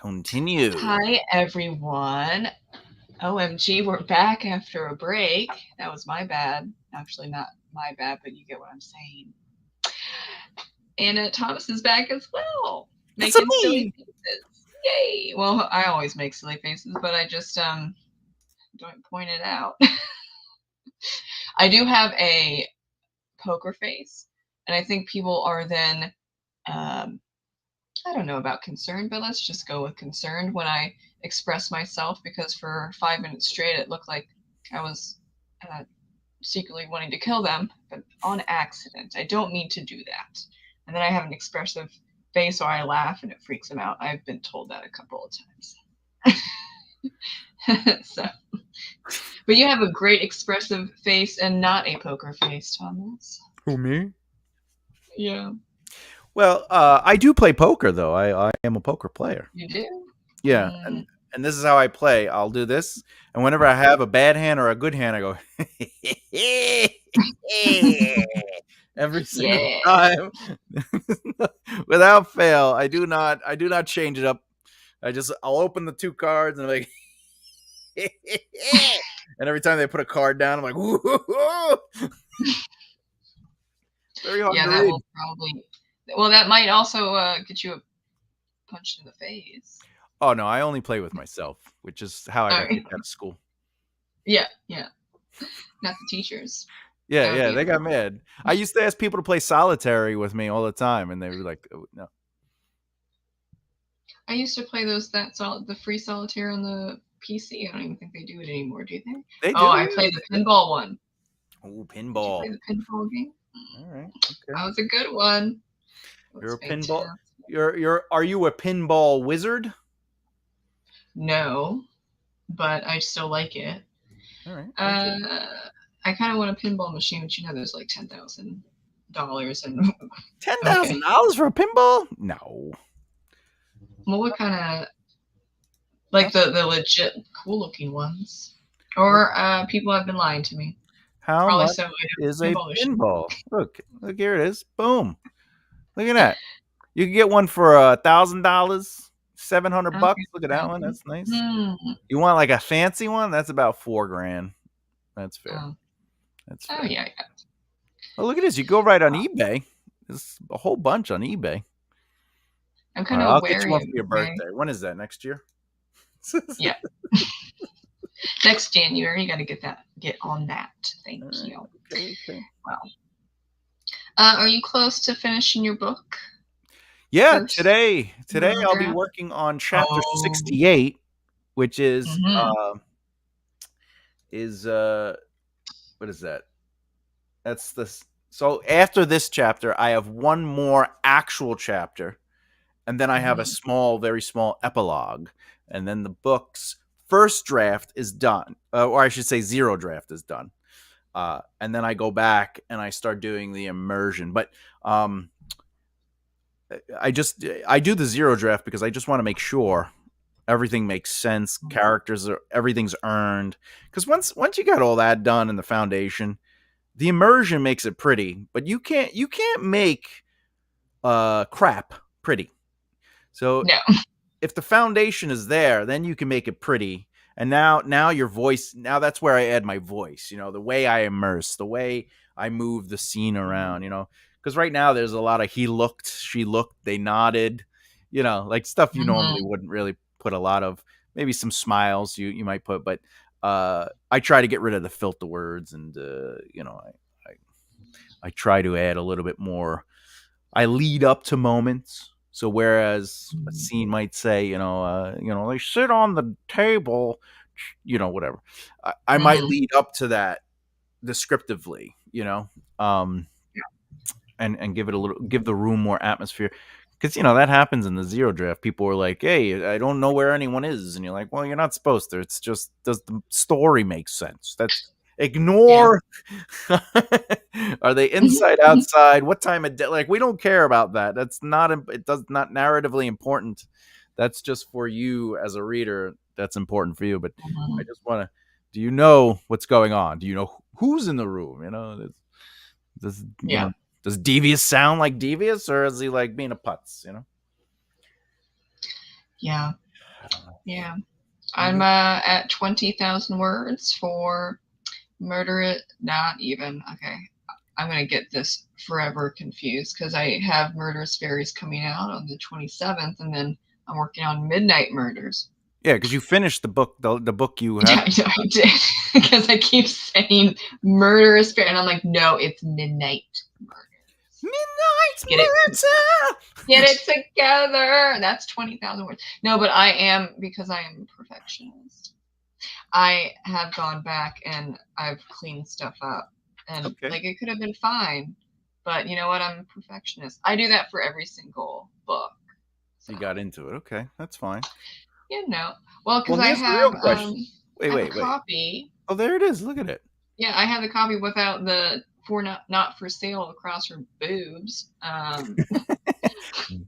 Continue. Hi, everyone. OMG, we're back after a break. That was my bad. Actually, not my bad, but you get what I'm saying. And Thomas is back as well, It's a making silly me. faces. Yay! Well, I always make silly faces, but I just don't point it out. I do have a poker face, and I think people are then I don't know about concerned, but let's just go with concerned when I express myself because for 5 minutes straight it looked like I was uh, secretly wanting to kill them, but on accident. I don't mean to do that. And then I have an expressive face or I laugh and it freaks them out. I've been told that a couple of times. So, but you have a great expressive face and not a poker face, Thomas. Who, me? Yeah, Well, I do play poker, though. I am a poker player. you do. Yeah, Mm, and this is how I play. I'll do this, and whenever I have a bad hand or a good hand, I go every single yeah. time, without fail. I do not change it up. I'll open the two cards and I'm like, and every time they put a card down, I'm like, woo. Very hard Yeah, to that read. will probably. Well, that might also get you a punch in the face. Oh no, I only play with myself, which is how I All got right. kicked out of school. Yeah, yeah. Not the teachers. Yeah, That would yeah, be a they got problem. mad. I used to ask people to play solitary with me all the time, and they were like, oh, "No, I used to play the free solitaire on the PC. I don't even think they do it anymore, do they? they Oh, do." I Yeah, played the pinball one. oh, Did you pinball. play the pinball game? All right, okay. That was a good one. It You're was a pinball. fantastic. You're. Are you a pinball wizard? No, but I still like it. All right, okay. Uh, I kind of want a pinball machine, but there's like $10,000 and Ten okay. thousand dollars for a pinball? No. Well, what kind of How, like the legit cool looking ones? Or people have been lying to me. how Probably much so. I is have a a pinball machine. pinball? Look here it is. Boom. Look at that. You can get one for $1,000, $700. Okay. Look at that one. That's nice. Hmm. You want like a fancy one? That's about $4,000. That's fair. Oh. That's Oh fair. yeah, yeah. Oh, look at this. You go right on eBay. There's a whole bunch on eBay. I'm All kind right, of I'll get you wary one of for your my birthday. When is that? Next year? yeah. Next January, you got to get on that. Thank All right. you. Okay. Okay. Well, are you close to finishing your book? Yeah. First, Today rough I'll be draft. working on chapter Oh. 68, which Hmm. is what is that? That's this. So after this chapter, I have one more actual chapter, and then I have a Hmm. small, very small epilogue, and then the book's first draft is done, or I should say, zero draft is done, and then I go back and I start doing the immersion. But I do the zero draft because I just want to make sure everything makes sense, everything's earned. Because once you got all that done in the foundation, the immersion makes it pretty, but you can't make crap pretty. So No. if the foundation is there, then you can make it pretty. And now your voice, now that's where I add my voice, the way I immerse, the way I move the scene around, because right now there's a lot of he looked, she looked, they nodded, like stuff you normally Hmm. wouldn't really put a lot of. Maybe some smiles you might put, but I try to get rid of the filter words, and I try to add a little bit more. I lead up to moments. So whereas a scene might say, they sit on the table, whatever, I might Hmm. lead up to that descriptively, um, and give the room more atmosphere. Because that happens in the zero draft. People are like, "Hey, I don't know where anyone is," and you're like, "Well, you're not supposed to. It's just, does the story make sense? That's Yeah. ignore. Are they inside, outside? What time of day? Like, we don't care about that. That's not. It does not narratively important. That's just for you as a reader. That's important for you. But I Mhm. just want to. Do you know what's going on? Do you know who's in the room? Does Yeah. does Devious sound like Devious, or is he like being a putz? Yeah. Yeah. I'm Mhm. at 20,000 words for Murder It. Not even. Okay. I'm going to get this forever confused because I have Murderous Fairies coming out on the 27th, and then I'm working on Midnight Murders. Yeah, because you finished the book, the book you Yeah, have. I did. Because I keep saying Murderous Fairy, and I'm like, no, it's Midnight Murders. Midnight's Get it Murder. get it together. That's 20,000 words. No, but I am, because I am a perfectionist. I have gone back and I've cleaned stuff up. And Okay, like it could have been fine, but you know what? I'm a perfectionist. I do that for every single book. So, you got into it. Okay, that's fine. you know. Well, Well, because I here's the have real question. Wait, I have a wait, wait. copy. Oh, there it is. Look at it. Yeah, I have the copy without the for not for sale across her boobs.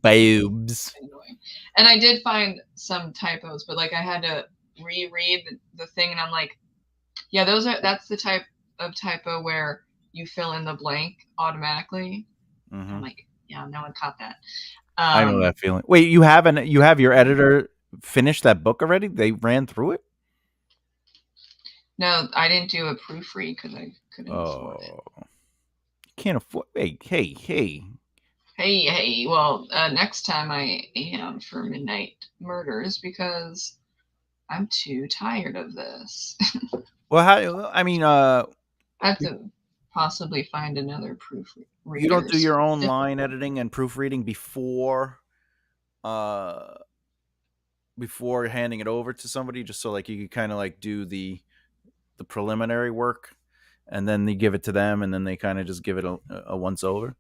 Boobs. Annoying. And I did find some typos, but like I had to reread the thing, and I'm like, yeah, that's the type of typo where you fill in the blank automatically. And I'm Hmm. like, yeah, no one caught that. I know Um, that feeling. Wait, you have your editor finished that book already? They ran through it? no, I didn't do a proofread because I couldn't afford it. Oh, can't afford. Hey, hey, hey. Hey, well, next time I am for Midnight Murders because I'm too tired of this. Well, how? I mean, I have to possibly find another you don't do proofreaders. your own line editing and proofreading uh, before handing it over to somebody, just so like you could kind of like do the preliminary work, and then they give it to them, and then they kind of just give it a once over.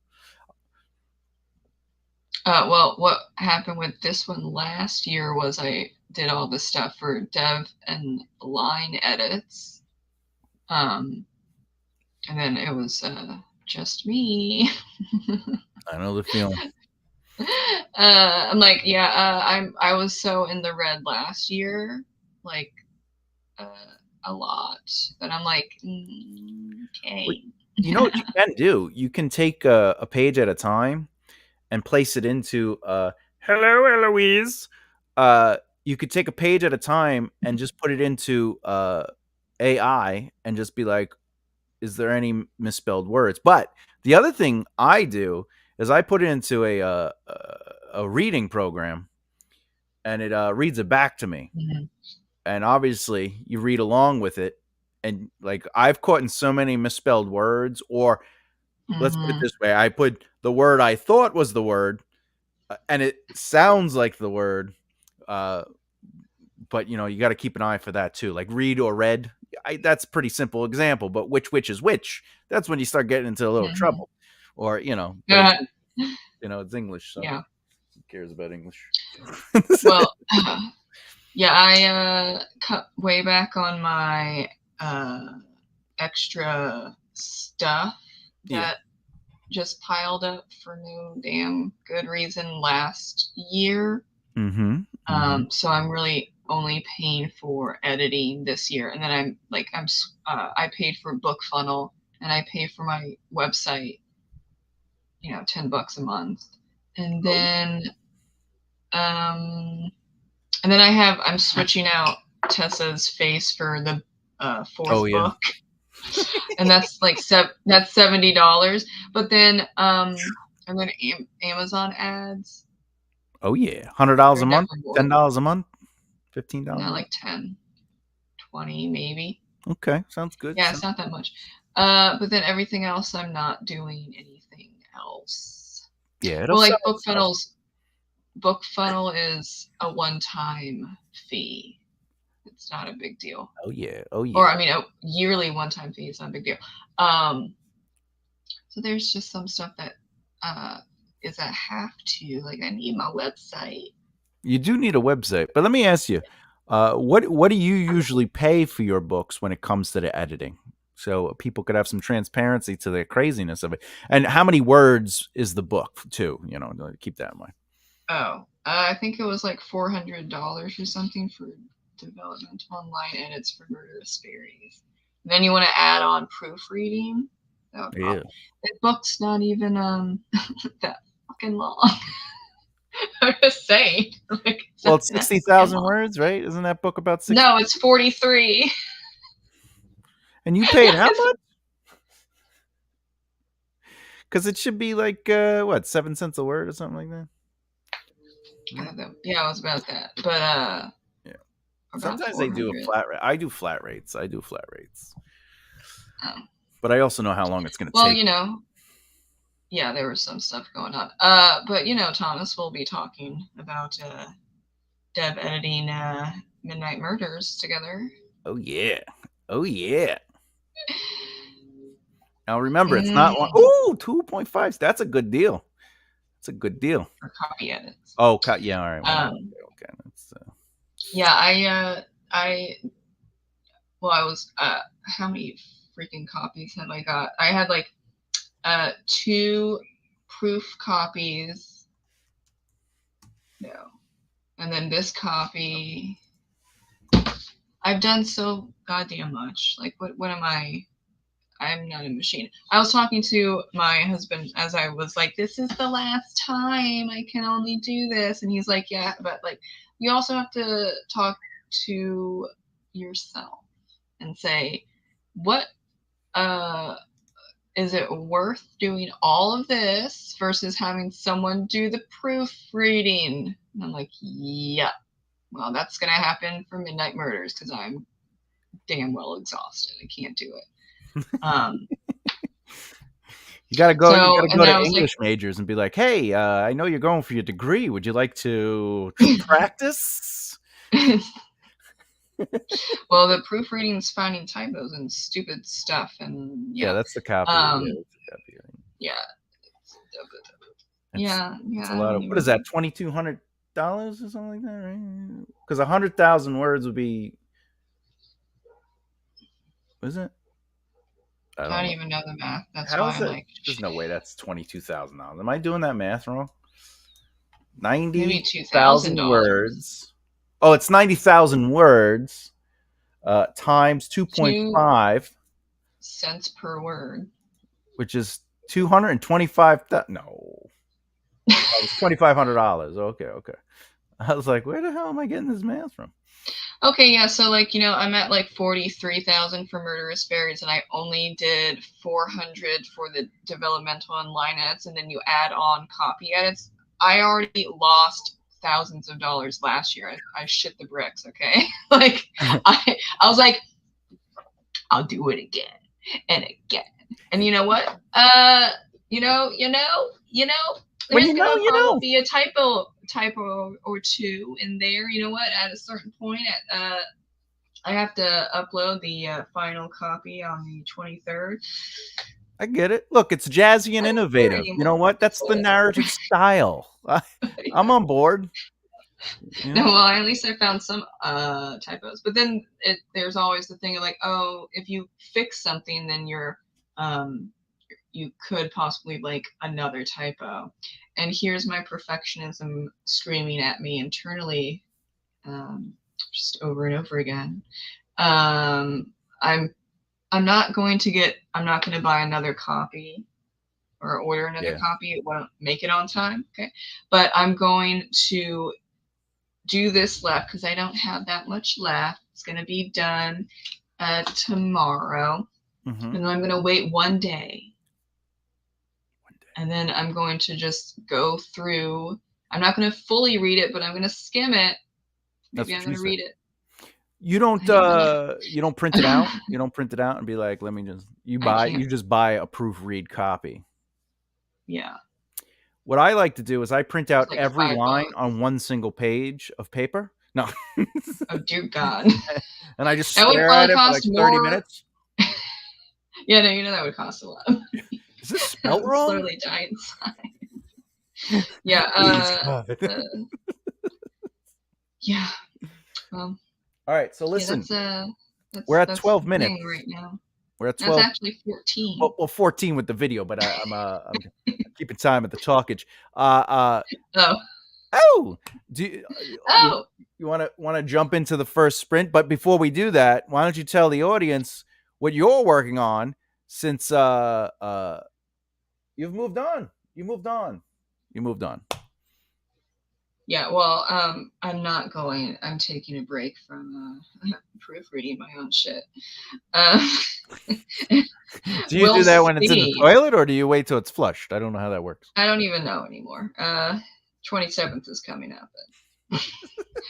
Well, what happened with this one last year was I did all the stuff for dev and line edits. Um, and then it was just me. I know the feeling. I'm like, yeah, I was so in the red last year, like uh, a lot, that I'm like, Well, okay. you know what you can do? You can take a page at a time and place it into hello Eloise. You could take a page at a time and just put it into AI and just be like, is there any misspelled words? But the other thing I do is I put it into a reading program, and it reads it back to me. Mhm. And obviously, you read along with it. And like I've caught in so many misspelled words, or let's put it Mhm. this way: I put the word I thought was the word, and it sounds like the word. Uh, but you got to keep an eye for that too. Like read or read, that's a pretty simple example. But which is which? That's when you start getting into a little Mhm. trouble. Or but it's English, so Yeah. who cares about English? Well, yeah, I cut way back on my uh, extra stuff Yeah. that just piled up for no damn good reason last year. Mm-hmm. Mm-hmm. So I'm really only paying for editing this year, and then I paid for Book Funnel, and I pay for my website, $10 a month, and Oh, then um, I'm switching out Tessa's face for the oh fourth yeah. book, and that's like that's $70. But then I'm going to Amazon ads. Oh yeah. $100 They're a month, never $10 more. a month, $15 a Not month. like 10, 20 maybe. Okay, sounds good. Yeah, it's not that much. But then everything else, I'm not doing anything else. Yeah, it'll Well, sell like itself. Book Funnel is a one-time fee. It's not a big deal. Oh yeah. Oh Or yeah. I mean, a yearly one-time fee is not a big deal. Um, so there's just some stuff that uh, is a have to. Like I need my website. You do need a website, but let me ask you, what do you usually pay for your books when it comes to the editing? So people could have some transparency to the craziness of it. And how many words is the book too? Keep that in mind. Oh, I think it was like $400 or something for developmental online edits for Murderous Fairies. And then you want to add on proofreading. That would Yeah. probably the book's not even that fucking long. I'm just saying, like Well, So it's that's a scam 60,000 off. words, right? Isn't that book about 60? No, it's 43. And you paid how It's- much? Because it should be like what, 7 cents a word or something like that. Right? yeah, it was about that. But Yeah. about Sometimes they do a 400. flat rate. I do flat rates. Um, But I also know how long it's going to well, take. yeah, there was some stuff going on. But Thomas will be talking about Deb editing Midnight Murders together. Oh yeah. Oh yeah. Now remember, it's not one. Mm, Ooh, 2.5. That's a good deal. That's a good deal. for copy edits. Oh, cut. Yeah. All right. Well, Um, okay. That's, yeah, I was how many freaking copies have I got? I had like 2 proof copies. No. And then this copy. I've done so goddamn much. Like what am I? I'm not a machine. I was talking to my husband as I was like, this is the last time I can only do this. And he's like, yeah, but like, you also have to talk to yourself and say, what, is it worth doing all of this versus having someone do the proofreading? And I'm like, yeah, well, that's going to happen for Midnight Murders because I'm damn well exhausted. I can't do it. you gotta go. You So, gotta and go then I to was like, English majors and be like, "Hey, I know you're going for your degree. Would you like to practice?" well, the proofreading is finding typos and stupid stuff, and Yeah, yeah, that's the copy. Yeah, um, that's the copy. yeah, It's yeah. it's a I lot don't of, what is even. that, $2,200 or something like that, right? Because 100,000 words would be, is it? I I don't don't know. even know the math. That's How why is I'm it? like, There's no way that's $22,000. Am I doing that math wrong? maybe Ninety two thousand thousand dollars, words. Oh, it's 90,000 words times two 2.5, cents per word. which is 225. No, oh, it's $2,500. Okay, okay. I was like, where the hell am I getting this math from? Okay, yeah. So like, I'm at like 43,000 for Murderous Fairies, and I only did 400 for the developmental and line edits, and then you add on copy edits. I already lost thousands of dollars last year. I shit the bricks. Okay, like I was like, I'll do it again and again. And you know what? When There's gonna you probably know. be a typo or two in there. You know what? At a certain point, I have to upload the final copy on the 23rd. I get it. Look, it's jazzy and I don't care innovative. You know anymore. what? It's That's the narrative style. I'm yeah. on board. You No, know? well, at least I found some typos. But then there's always the thing of like, oh, if you fix something, then um, you could possibly like another typo. And here's my perfectionism screaming at me internally, just over and over again. Um, I'm I'm not going to buy another copy or order another Yeah, copy. It won't make it on time. Okay. But I'm going to do this left because I don't have that much left. It's going to be done tomorrow. mm-hmm. And then I'm going to wait one day. One day. And then I'm going to just go through. I'm not going to fully read it, but I'm going to skim it. That's Maybe I'm what going you to said. read it. You don't print it out. You don't print it out and be like, let me just. I You can't. just buy a proofread copy. Yeah. What I like to do is I print It's out like every line $5. on one single page of paper. No. Oh, dear God. And I just That would stare at probably it for like cost 30 more. minutes. Yeah, no, that would cost a lot. Is this I spelt would wrong? slowly die inside. Yeah, Please, God. yeah. Well, All right, so yeah, listen, we're at that's 12 the minutes. thing right now. We're at That's 12. actually 14. Well, 14 with the video, but I'm keeping time at the talkage. Oh, Oh, do oh. you want to jump into the first sprint? But before we do that, why don't you tell the audience what you're working on since you've moved on. You moved on. You moved on. Yeah, well, I'm not going. I'm taking a break from proofreading my own shit. Uh, Do you we'll do that when it's in the see. toilet, or do you wait till it's flushed? I don't know how that works. I don't even know anymore. 27th is coming up.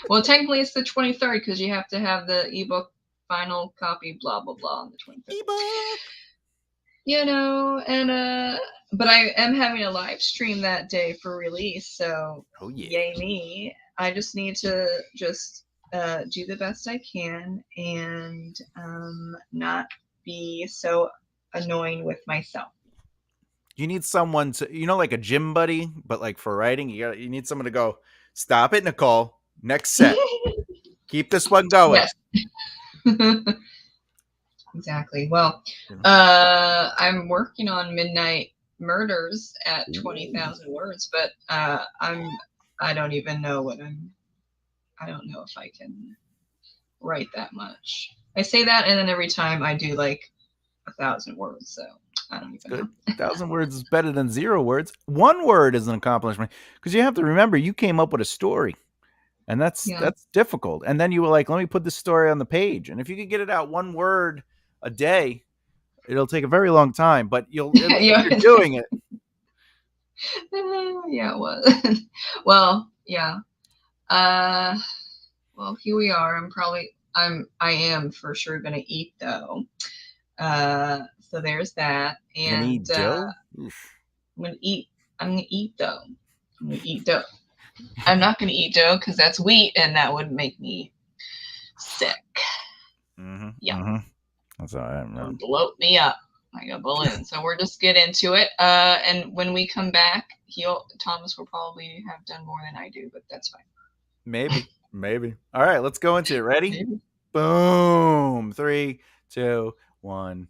Well, technically it's the 23rd because you have to have the ebook final copy, blah blah blah, on the 23rd. Ebook. And but I am having a live stream that day for release, so Oh yeah. yay me. I just need to just do the best I can and not be so annoying with myself. You need someone to, like a gym buddy, but like for writing, you need someone to go. Stop it, Nicole. Next set. Keep this one going. Yes. Exactly. Well, You know? I'm working on Midnight Murders at Ooh. 20,000 words, but I don't even know what I don't know if I can write that much. I say that, and then every time I do like 1,000 words, so I don't It's even good. know. 1,000 words is better than 0 words. 1 word is an accomplishment because you have to remember you came up with a story, and that's Yeah. that's difficult. And then you were like, "Let me put this story on the page." And if you could get it out 1 word a day, it'll take a very long time, but it looks like Yeah. you're doing it. Yeah, it was. Well, yeah. Uh, well, here we are. I am for sure gonna eat though. So there's that, Gonna and eat dough? Oof. I'm gonna eat. I'm gonna eat dough. I'm gonna eat dough. I'm not gonna eat dough because that's wheat, and that would make me sick. Mm-hmm. Yeah, Mm-hmm. That's all right, that man. would bloat me up like a balloon. So we're just get into it. And when we come back, Thomas will probably have done more than I do, but that's fine. Maybe. Maybe. All right, let's go into it. Ready? Maybe. Boom. 3, 2, 1.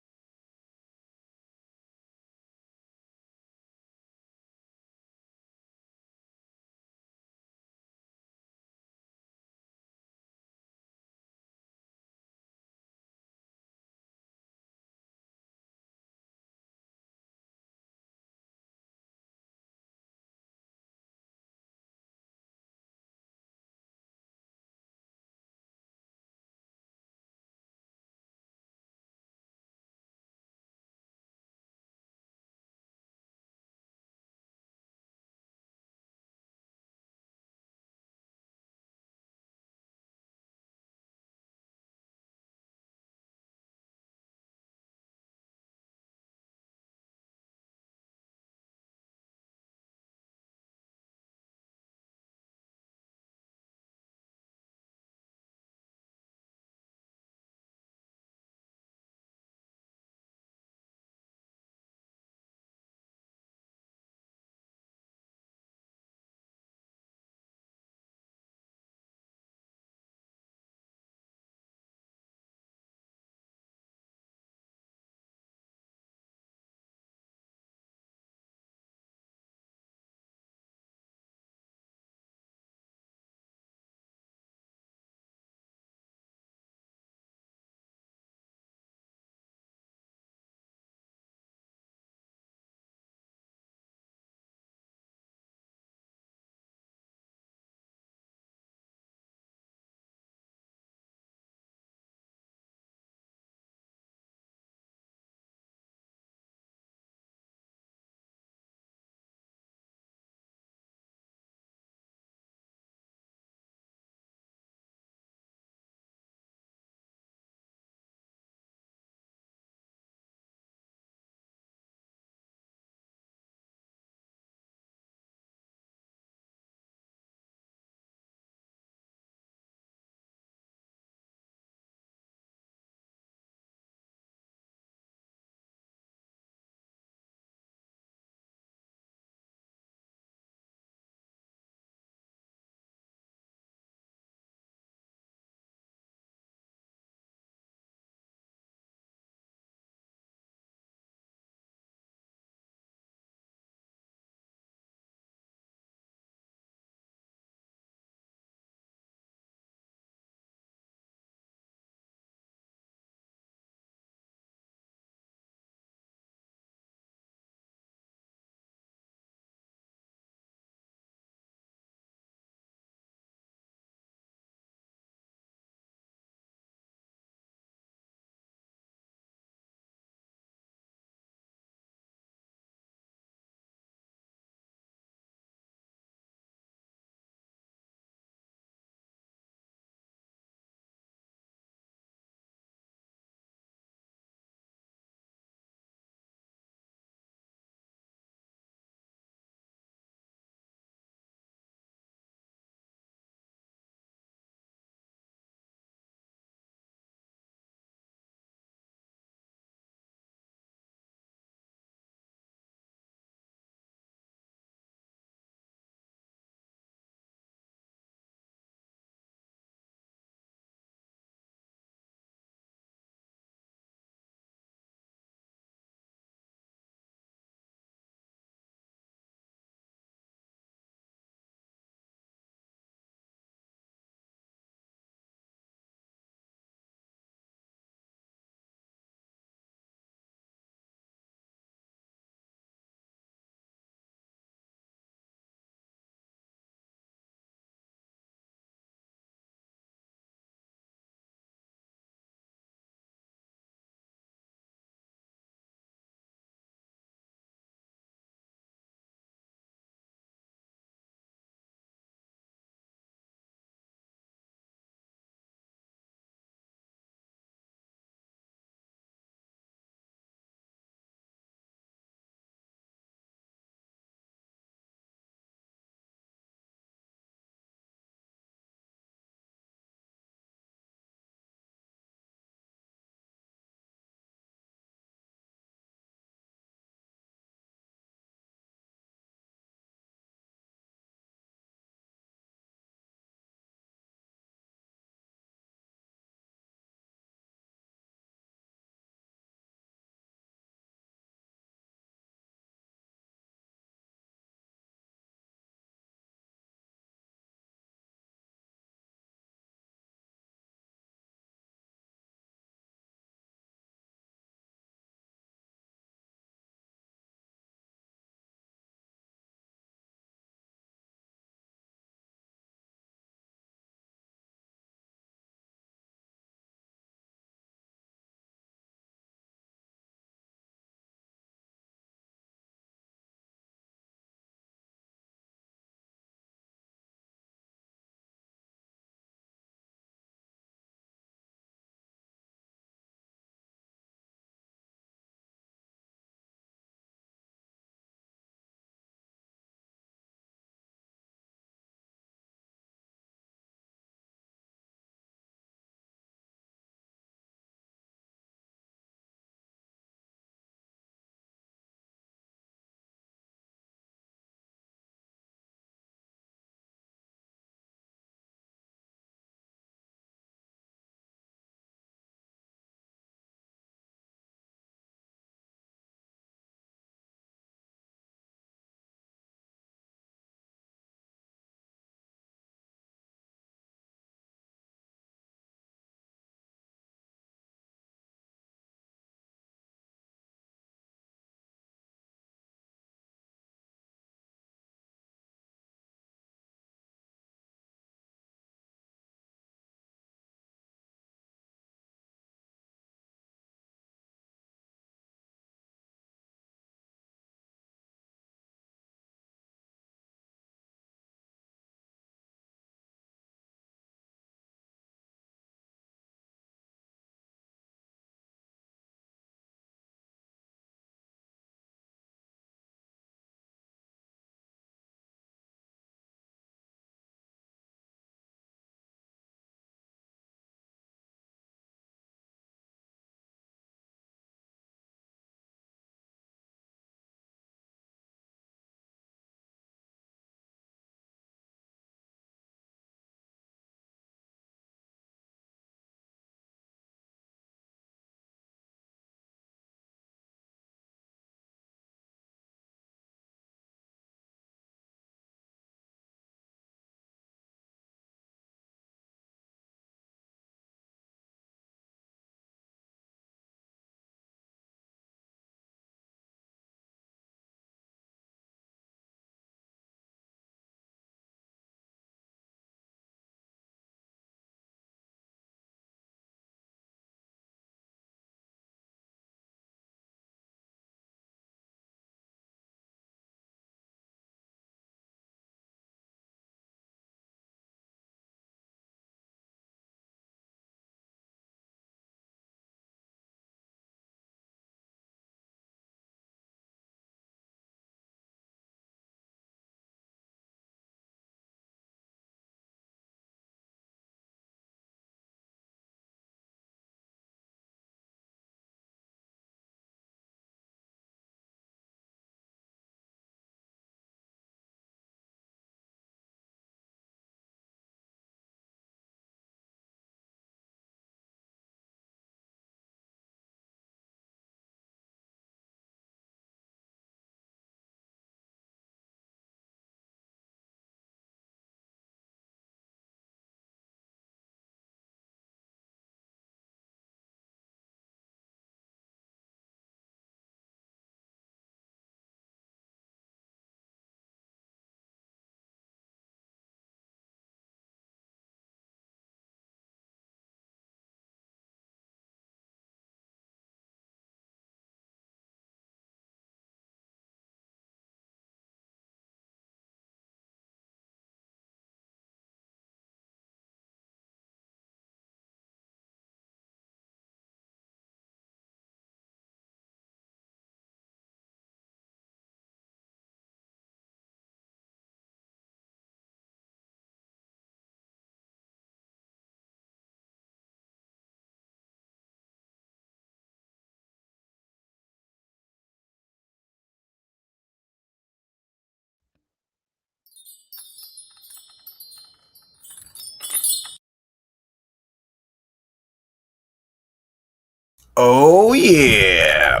Oh yeah.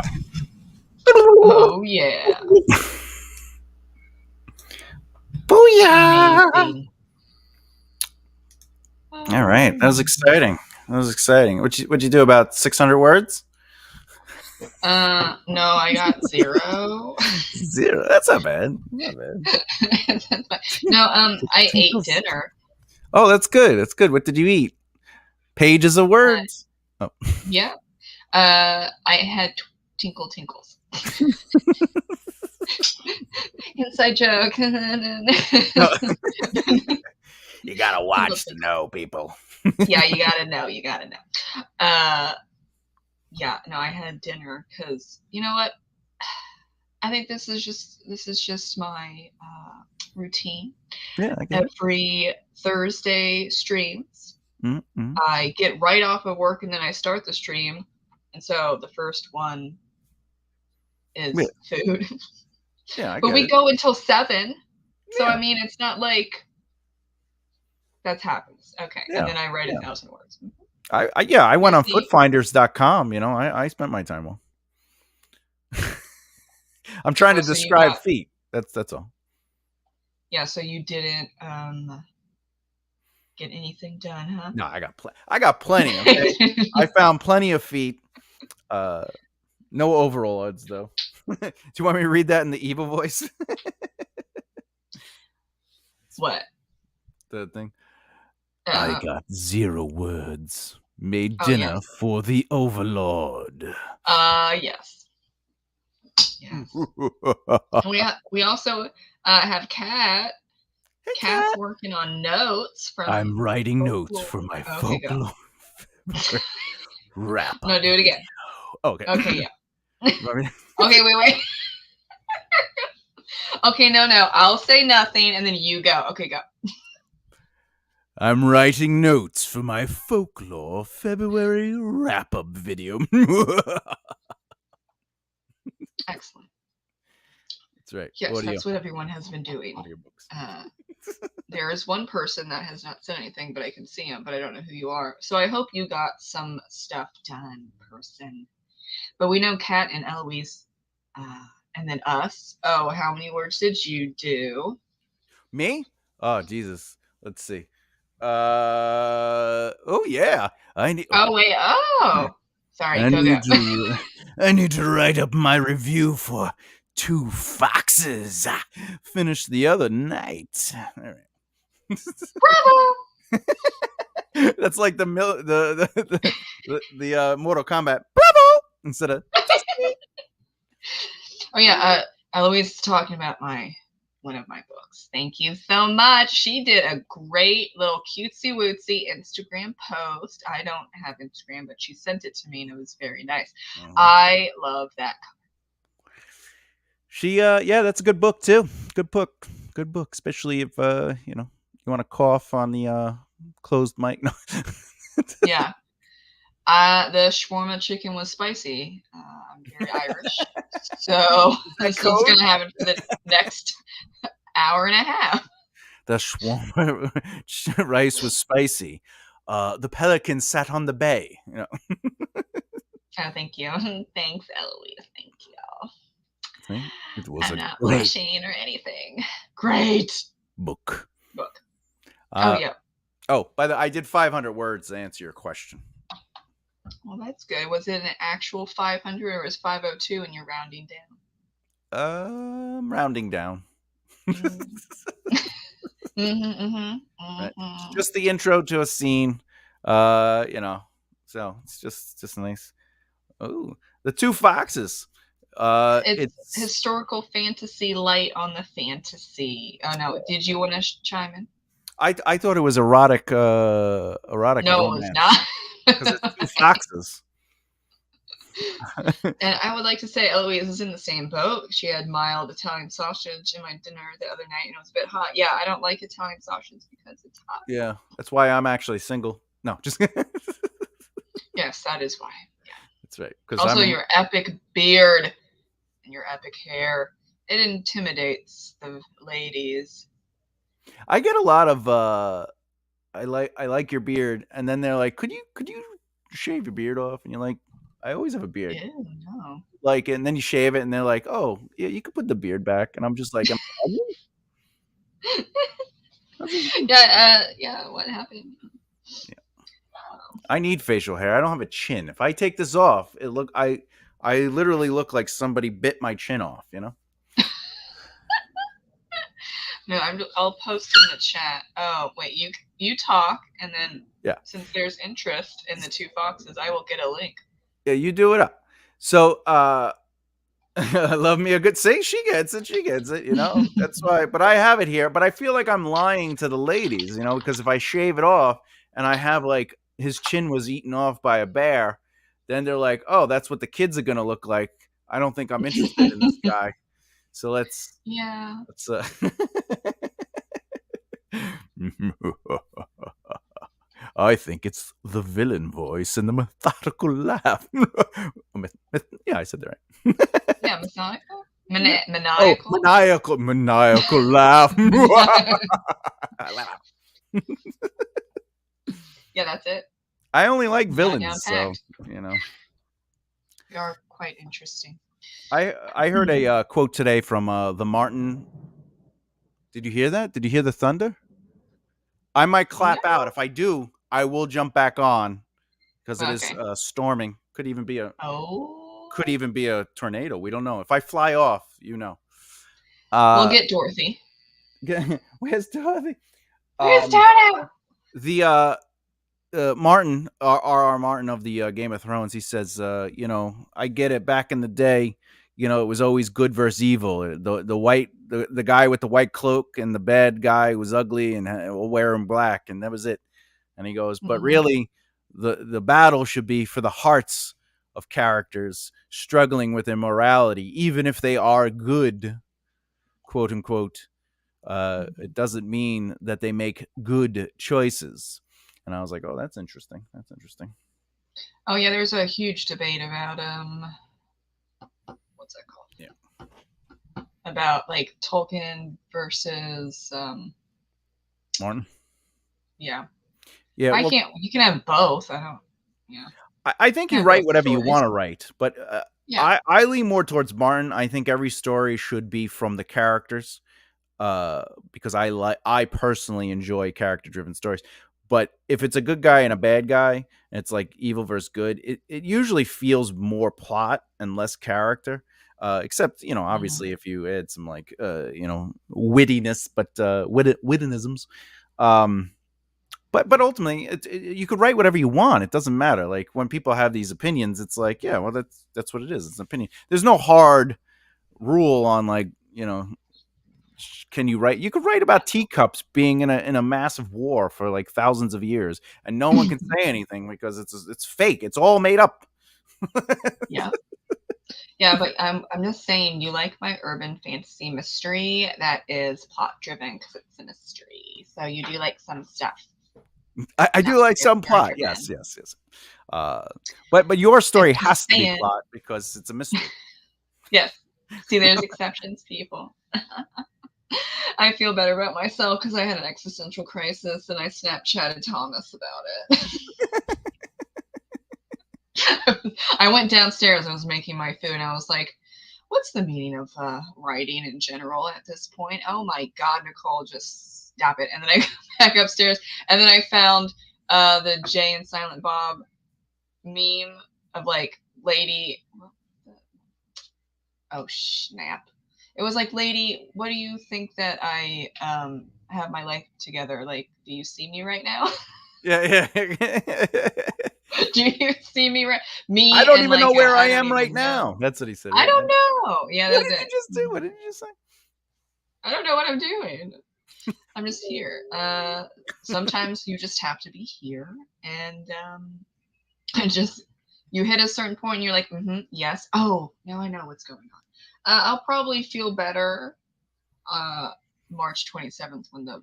Oh yeah. Booyah! Amazing. All right, Oh that was yeah. exciting. That was exciting. What'd you do about 600 words? No, I got 0. Zero. That's not bad. Not bad. No, I ate Tinkles. dinner. Oh, that's good. That's good. What did you eat? Pages of words. Oh. Yeah. I had tinkle tinkles. Inside joke. No. You gotta Tinkle watch to tinkle. know, people. Yeah, you gotta know. You gotta know. Uh, yeah. No, I had dinner because you know what? I think this is just my routine. Yeah, I get it. Every Thursday streams, Mm-hmm. I get right off of work and then I start the stream, and so the first one Yeah, is food. yeah, I But get we it. go until 7, so I Yeah, mean it's not like that happens. Okay, and yeah, then I write yeah. 1,000 words. I went on Busy. footfinders.com. I spent my time well. I'm trying Oh, to so you describe got feet. That's all. yeah. So you didn't get anything done, huh? No, I got plenty. Okay, I found plenty of feet. Uh, no overlords though. Do you want me to read that in the evil voice? What? The thing. I Uh, got 0 words. Made oh dinner yes. for the overlord. Yes. Yes. We also have Cat. Hey, Cat's cat. working on notes from I'm writing notes folklore. for my Okay, go. folklore wrap No, up do it video. again. Okay. Okay, yeah. You want me Okay, wait. Okay, no. I'll say nothing and then you go. Okay, go. I'm writing notes for my folklore February wrap up video. Excellent. That's right. Yes, Audio. that's what everyone has been doing. Audiobooks. Uh, there is one person that has not said anything, but I can see him, but I don't know who you are. So I hope you got some stuff done, person. But we know Kat and Eloise, uh, and then us. Oh, how many words did you do? Me? Oh Jesus. Let's see. Oh yeah. I need Oh, wait. Oh, sorry. I Go, go. need to I need to write up my review for Two Foxes. Finished the other night. All right. Bravo. That's like the Mortal Kombat. Bravo! Instead of Oh, yeah. Eloise is talking about one of my books. Thank you so much. She did a great little cutesy wootsy Instagram post. I don't have Instagram, but she sent it to me and it was very nice. I love that. She yeah, that's a good book too. Good book. Good book, especially if you know, you want to cough on the closed mic. No. Yeah. The shawarma chicken was spicy. I'm very Irish. So Is that this is code? going to happen for the next hour and a half. The shawarma rice was spicy. The pelican sat on the bay. You know, Oh, thank you. Thanks, Eloise. Thank you. see? It was I'm a not great blushing or anything. Great book. book. Oh, Uh, yeah. oh, by the I did 500 words to answer your question. Well, that's good. Was it an actual 500 or was 502 and you're rounding down? Rounding down. Mm. Mm-hmm, Right, mm-hmm. just the intro to a scene. You know, so it's just nice. Oh, the Two Foxes. It's It's historical fantasy light on the fantasy. Oh, no. Did you want to chime in? I thought it was erotic No, it was romance not. because it's two foxes. And I would like to say Eloise is in the same boat. She had mild Italian sausage in my dinner the other night and it was a bit hot. Yeah, I don't like Italian sausage because it's hot. Yeah, that's why I'm actually single. No, just Yes, that is why. that's right. Because Also, I'm your epic beard and your epic hair. It intimidates the ladies. I get a lot of I like your beard, and then they're like, could you shave your beard off? And you're like, I always have a beard. Ew, no. Like, and then you shave it, and they're like, "Oh, yeah, you can put the beard back." And I'm just like, "Am I ugly? How's this mean?" Yeah, what happened? Yeah. I need facial hair. I don't have a chin. If I take this off, I literally look like somebody bit my chin off. You know? No, I'll post in the chat. Oh, wait, you talk, and then Yeah. since there's interest in the two foxes, I will get a link. Yeah, you do it up. So, love me a good say. She gets it. She gets it. You know, that's why. But I have it here. But I feel like I'm lying to the ladies. You know, because if I shave it off and I have like his chin was eaten off by a bear, then they're like, "Oh, that's what the kids are gonna look like." I don't think I'm interested in this guy. So Yeah. let's. I think it's the villain voice and the methodical laugh. Yeah, I said that right. Yeah, methodical? Oh, Maniacal? maniacal laugh. Yeah, that's it. I only like You got it villains, down so packed. you know. You are quite interesting. I heard a quote today from the Martin. Did you hear that? Did you hear the thunder? I might clap out. No. If I do, I will jump back on because it is Okay. storming. Oh. Could even be a tornado. We don't know. If I fly off, you know. We'll Uh, get Dorothy. where's Dorothy? Where's Um, Toto? the Martin, R.R. Martin of the Game of Thrones, he says, you know, I get it. Back in the day, you know, it was always good versus evil. The guy with the white cloak and the bad guy was ugly and will wear him black, and that was it. And he goes, but Mm-hmm. really, the battle should be for the hearts of characters struggling with immorality, even if they are good, quote unquote. It doesn't mean that they make good choices. And I was like, oh, that's interesting. That's interesting. Oh yeah, there's a huge debate about what's that called? Yeah. About like Tolkien versus Martin? yeah. Yeah. I Well, can't. You can have both. I don't. Yeah. I think Can you have write both whatever you stories. want to write, but Yeah. I lean more towards Martin. I think every story should be from the characters. Because I personally enjoy character driven stories. But if it's a good guy and a bad guy, and it's like evil versus good, it usually feels more plot and less character. Except, you know, Mm-hmm. obviously if you add some like you know, wittiness, but wittinisms. Um, but ultimately, you could write whatever you want. It doesn't matter. Like when people have these opinions, it's like, yeah, well, that's what it is. It's an opinion. There's no hard rule on like, you know, can you write? You could write about teacups being in a massive war for like thousands of years, and no one can say anything because it's fake. It's all made up. Yeah. Yeah, but I'm just saying you like my urban fantasy mystery that is plot driven because it's a mystery. So you do like some stuff I do that's like some plot. character Yes, driven. yes, yes. But your story Just has to be saying. plot because it's a mystery. Yes. See, there's exceptions, people. I feel better about myself because I had an existential crisis and I Snapchatted Thomas about it. I went downstairs and was making my food and I was like, what's the meaning of writing in general at this point? Oh my God, Nicole, just stop it. And then I go back upstairs and then I found the Jay and Silent Bob meme of like lady. Oh snap! It was like, lady, what do you think that I have my life together? Like, do you see me right now? Yeah, yeah. Do you see me right? I Me don't and even like know where I I don't am right even now. know. That's what he said, I right? don't know. Yeah, What that's did you it. just do? What did you just say? I don't know what I'm doing. I'm just here. Sometimes you just have to be here, and and just you hit a certain point, and you're like, yes. Oh, now I know what's going on. I'll probably feel better uh, March 27th when the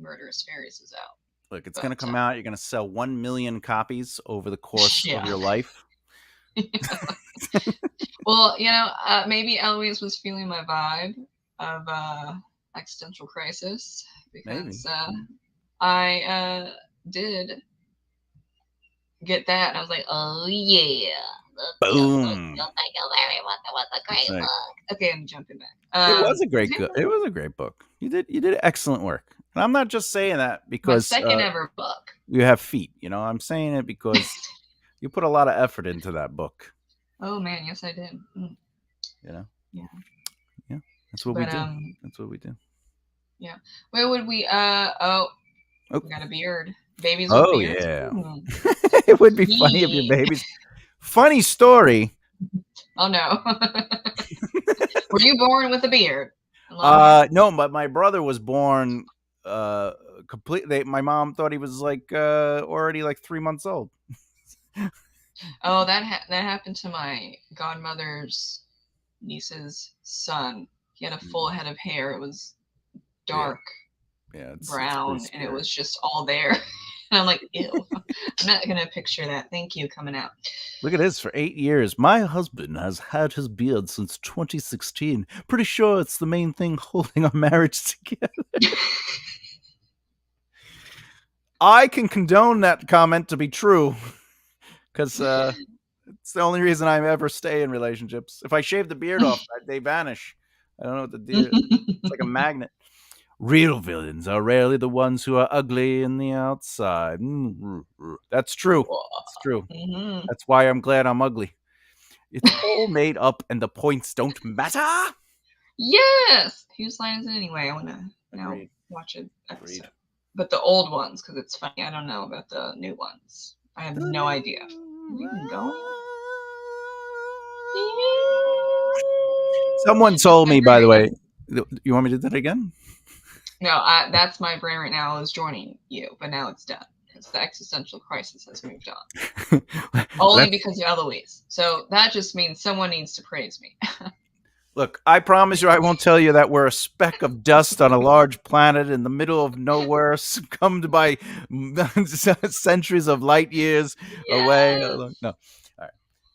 Murderous Fairies is out. Look, it's going to But come out. You're going to sell 1 million copies over the course of yeah. your life. Well, maybe Eloise was feeling my vibe of existential crisis Maybe. because I did get that, and I was like, oh yeah. Boom. Thank you very much. It was a That's great right. book. Okay, I'm jumping back. It was a great book. You did excellent work. And I'm not just saying that My because second ever book. you have feet. You know, I'm saying it because you put a lot of effort into that book. Oh man, yes I did. You know, Yeah, yeah, that's what we but do. That's what we do. yeah. Where would we? Oh, Oh, we got a beard. Babies with oh beards. yeah. It would be funny if your Yee. babies. Funny story. Oh no. Were you born with a beard? And long hair? No, but my brother was born completely. My mom thought he was like already like 3 months old. Oh, that happened to my godmother's niece's son. He had a full head of hair. It was Yeah, dark yeah, it's pretty brown, and it scary. was just all there. And I'm like, ew. I'm not gonna picture that. Thank you, coming out. Look at this for 8 years. My husband has had his beard since 2016. Pretty sure it's the main thing holding our marriage together. I can condone that comment to be true because it's the only reason I ever stay in relationships. If I shave the beard off, they vanish. I don't know what to do. It's like a magnet. Real villains are rarely the ones who are ugly in the outside. That's true. It's true. Mm-hmm. That's why I'm glad I'm ugly. It's all made up and the points don't matter. Yes. Whose line is it anyway? I want to now Agreed. watch an episode. Agreed. But the old ones, because it's funny. I don't know about the new ones. I have no idea. Is it even going? Someone That's told my me, brain by the right way, you want me to do that again? now. No, that's my brain right now is joining you, but now it's done because the existential crisis has moved on. Only because of Eloise. So that just means someone needs to praise me. Look, I promise you I won't tell you that we're a speck of dust on a large planet in the middle of nowhere, succumbed by centuries of light years away. Yes. No.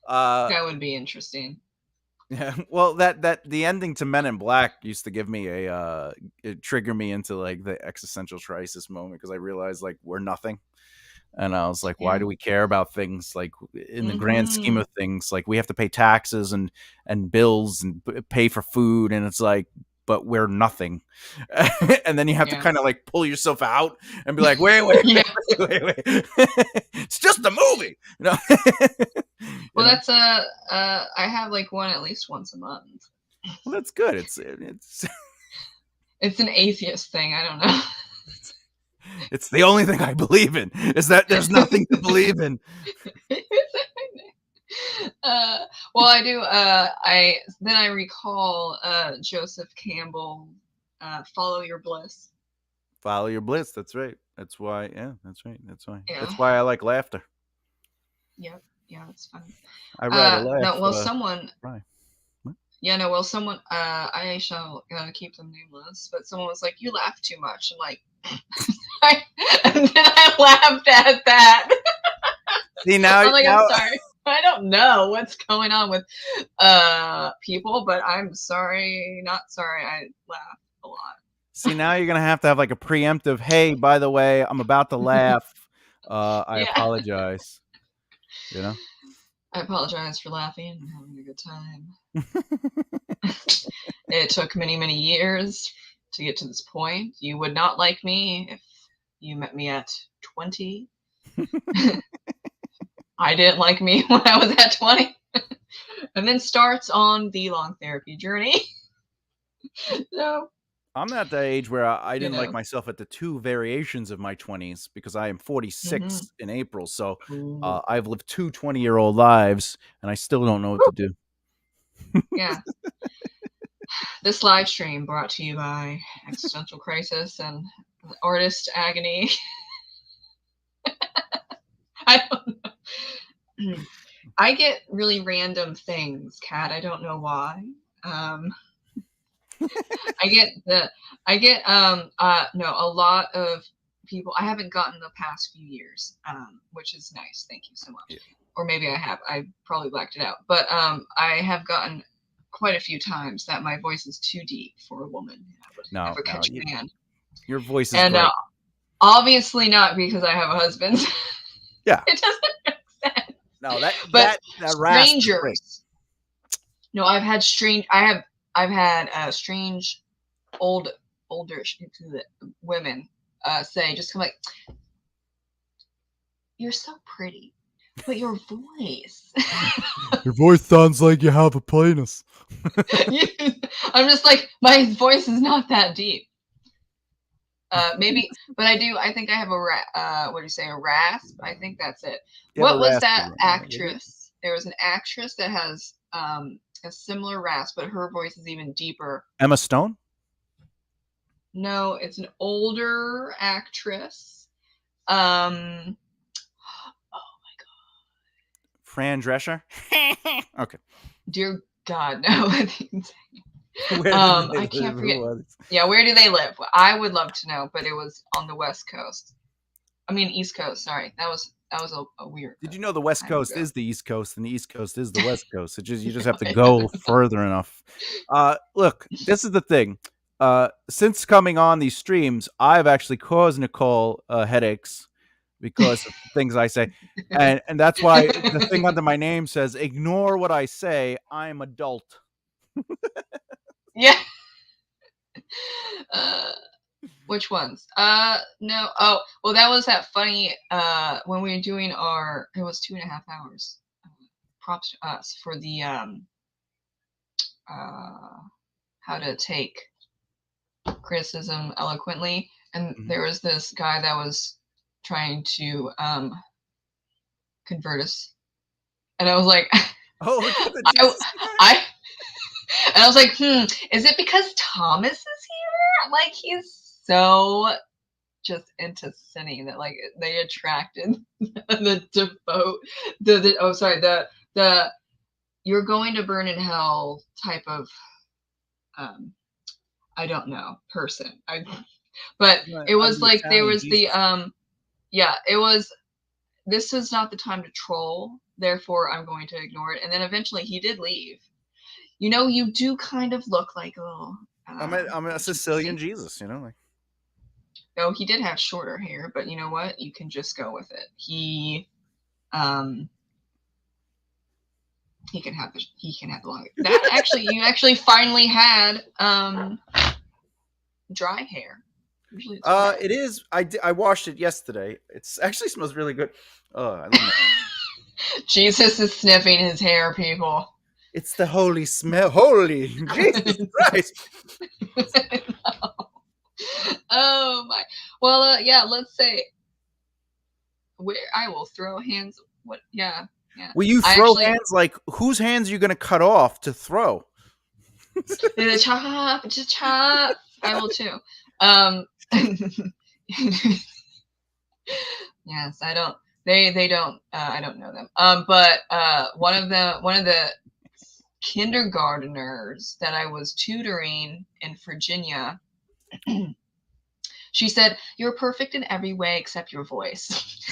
All right. That would be interesting. Yeah. Well, that the ending to Men in Black used to give me it trigger me into like the existential crisis moment because I realized like we're nothing. And I was like, why Yeah. do we care about things like in the grand scheme Mm-hmm. of things? Like we have to pay taxes and bills and pay for food, and it's like, but we're nothing. And then you have to Yeah. kind of like pull yourself out and be like, wait, Yeah. wait. It's just a movie, you know. Well, You know? that's I have like one at least once a month. Well, that's good. It's an atheist thing. I don't know. It's the only thing I believe in is that there's nothing to believe in. Well, I do. I recall Joseph Campbell, "Follow Your Bliss." Follow your bliss. That's right. That's why. Yeah, that's right. That's why. Yeah. That's why I like laughter. Yep. Yeah, that's funny. I rather laugh. No, well, someone. Cry. What? Yeah, no, well, someone. I shall gotta keep them nameless, but someone was like, "You laugh too much." I'm like, and then I laughed at that. See now, I'm like, now I'm sorry. I don't know what's going on with people, but I'm sorry, not sorry. I laugh a lot. see now you're gonna have to have like a preemptive. Hey, by the way, I'm about to laugh. I Yeah. apologize. You know. I apologize for laughing and having a good time. It took many, many years to get to this point. You would not like me if you met me at 20. I didn't like me when I was at 20. And then starts on the long therapy journey. So, I'm at that age where I you didn't like know. myself at the two variations of my 20s because I am 46 in April. So Ooh. I've lived two 20-year-old lives and I still don't know what to do. Yeah. This live stream brought to you by Existential Crisis and Artist Agony. I don't know. I get really random things, Kat. I don't know why. I get a lot of people. I haven't gotten the past few years, which is nice. Thank you so much. Yeah. Or maybe I have. I probably blacked it out. But I have gotten quite a few times that my voice is too deep for a woman. I would never catch a man. Your voice is and great. obviously not because I have a husband. Yeah. It doesn't make sense. No, that But that that rasp is great. strangers. No, I've had strange old older women say just come like, you're so pretty, but your voice. Your voice sounds like you have a penis. I'm just like, my voice is not that deep. Maybe, but I think I have what do you say, a rasp? I think that's it. You have a What was raspy that one. Yeah, what is it? actress? There was an actress that has a similar rasp, but her voice is even deeper. Emma Stone? No, it's an older actress. Um, oh my Fran Drescher? Okay. dear God, no. Where do they I can't live? forget. Who was? Yeah, where do they live? I would love to know, but it was on the West Coast. I mean, East Coast. Sorry, that was a weird Did you know the West time Coast ago. is the East Coast and the East Coast is the West Coast? You just have to go further enough. Look, this is the thing. Since coming on these streams, I've actually caused Nicole headaches because of things I say, and that's why the thing under my name says, "Ignore what I say. I'm adult." Yeah. Uh, which ones? No. Oh, well, that was that funny. When we were doing it was 2.5 hours. Props to us for the how to take criticism eloquently. And Mhm. there was this guy that was trying to convert us, and I was like, Oh, look at the I, Jesus conversion. I, and I was like, is it because Thomas is here? Like he's so just into sinning that like they attracted the devote the you're going to burn in hell type of um I don't know person. But it I'm was the like there Italian was the Jesus. yeah, it was this is not the time to troll, therefore I'm going to ignore it. And then eventually he did leave. You know, you do kind of look like a little I'm a Sicilian Jesus. Jesus. Like. No, he did have shorter hair, but you know what? You can just go with it. Um he can have the long. That actually you actually finally had dry hair. Usually it's wet. It is. I washed it yesterday. It's actually smells really good. Oh, I love my. Jesus is sniffing his hair, people. It's the holy smell. Holy Jesus Christ! Oh my. Well, yeah. Let's say where I will throw hands. What? Yeah, yeah. Will you I throw actually hands like whose hands are you going to cut off to throw? the chop, just chop. I will too. Yes, I don't. They don't. I don't know them. But one of the kindergarteners that I was tutoring in Virginia, she said, "You're perfect in every way except your voice."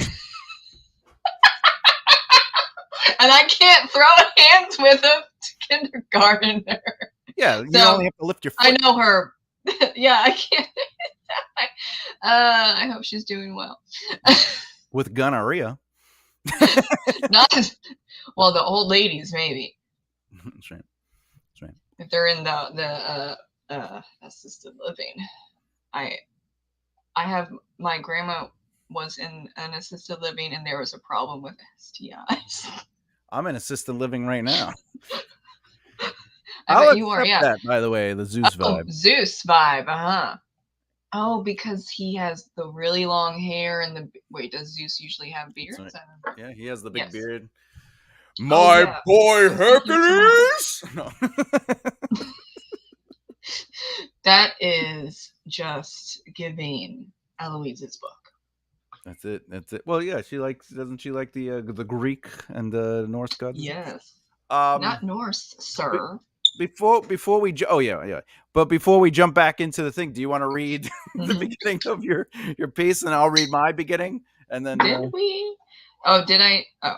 And I can't throw hands with a kindergartner. Yeah, you So only have to lift your I foot know her. Yeah, I can't. I hope she's doing well. with gonorrhea. Not well, the old ladies maybe That's right. That's right. if they're in the assisted living. I I have my grandma was in an assisted living and there was a problem with STIs. I'm in assisted living right now. I I'll bet you are, accept yeah. that, by the way, the Zeus Oh, vibe. Zeus vibe, uh-huh. Oh, because he has the really long hair and the wait, does Zeus usually have That's beards? right. Yeah, he has the big Yes. beard. Oh My yeah. boy Thank you, Tom. Hercules. No. That is just giving Eloise's book. That's it. That's it. Well, yeah, she likes. Doesn't she like the Greek and the Norse gods? Yes. Um, Not Norse, be- sir. before we oh yeah. But before we jump back into the thing, do you want to read the Hmm. beginning of your piece, and I'll read my beginning, and then Did we? Oh, did I? Oh,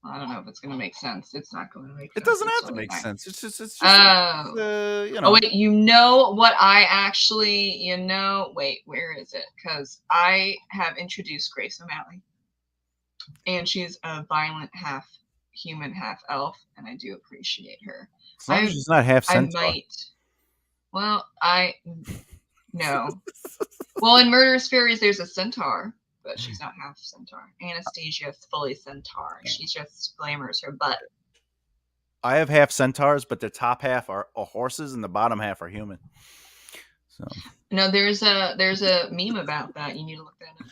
I don't know if it's going to make sense. It's not going to make it sense. doesn't It's have so to make nice. sense. It's just Oh. you Oh, know. wait. You know what I actually, wait, where is it? Because I have introduced Grace O'Malley. and she's a violent half human, half elf, and I do appreciate her. As long as I she's not half I centaur. might. Well, I no. Well, in Murderous Fairies, there's a centaur, but she's not half centaur. Anastasia is fully centaur. She just glamours her butt. I have half centaurs, but the top half are horses and the bottom half are human. So No, there's a meme about that. You need to look that up.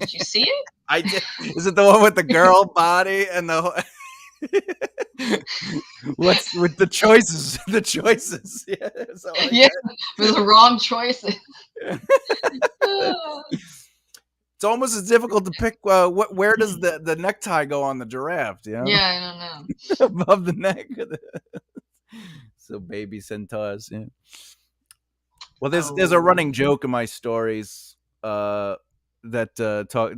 Did you see it? I did. Is it the one with the girl body and the what's with the choices? The choices. Yeah, so like Yeah, it was the wrong choices. it's almost as difficult to pick. Where does the necktie go on the giraffe? You know, Yeah, I don't know. above the neck. So baby centaurs. Yeah. Well, there's a running joke in my stories that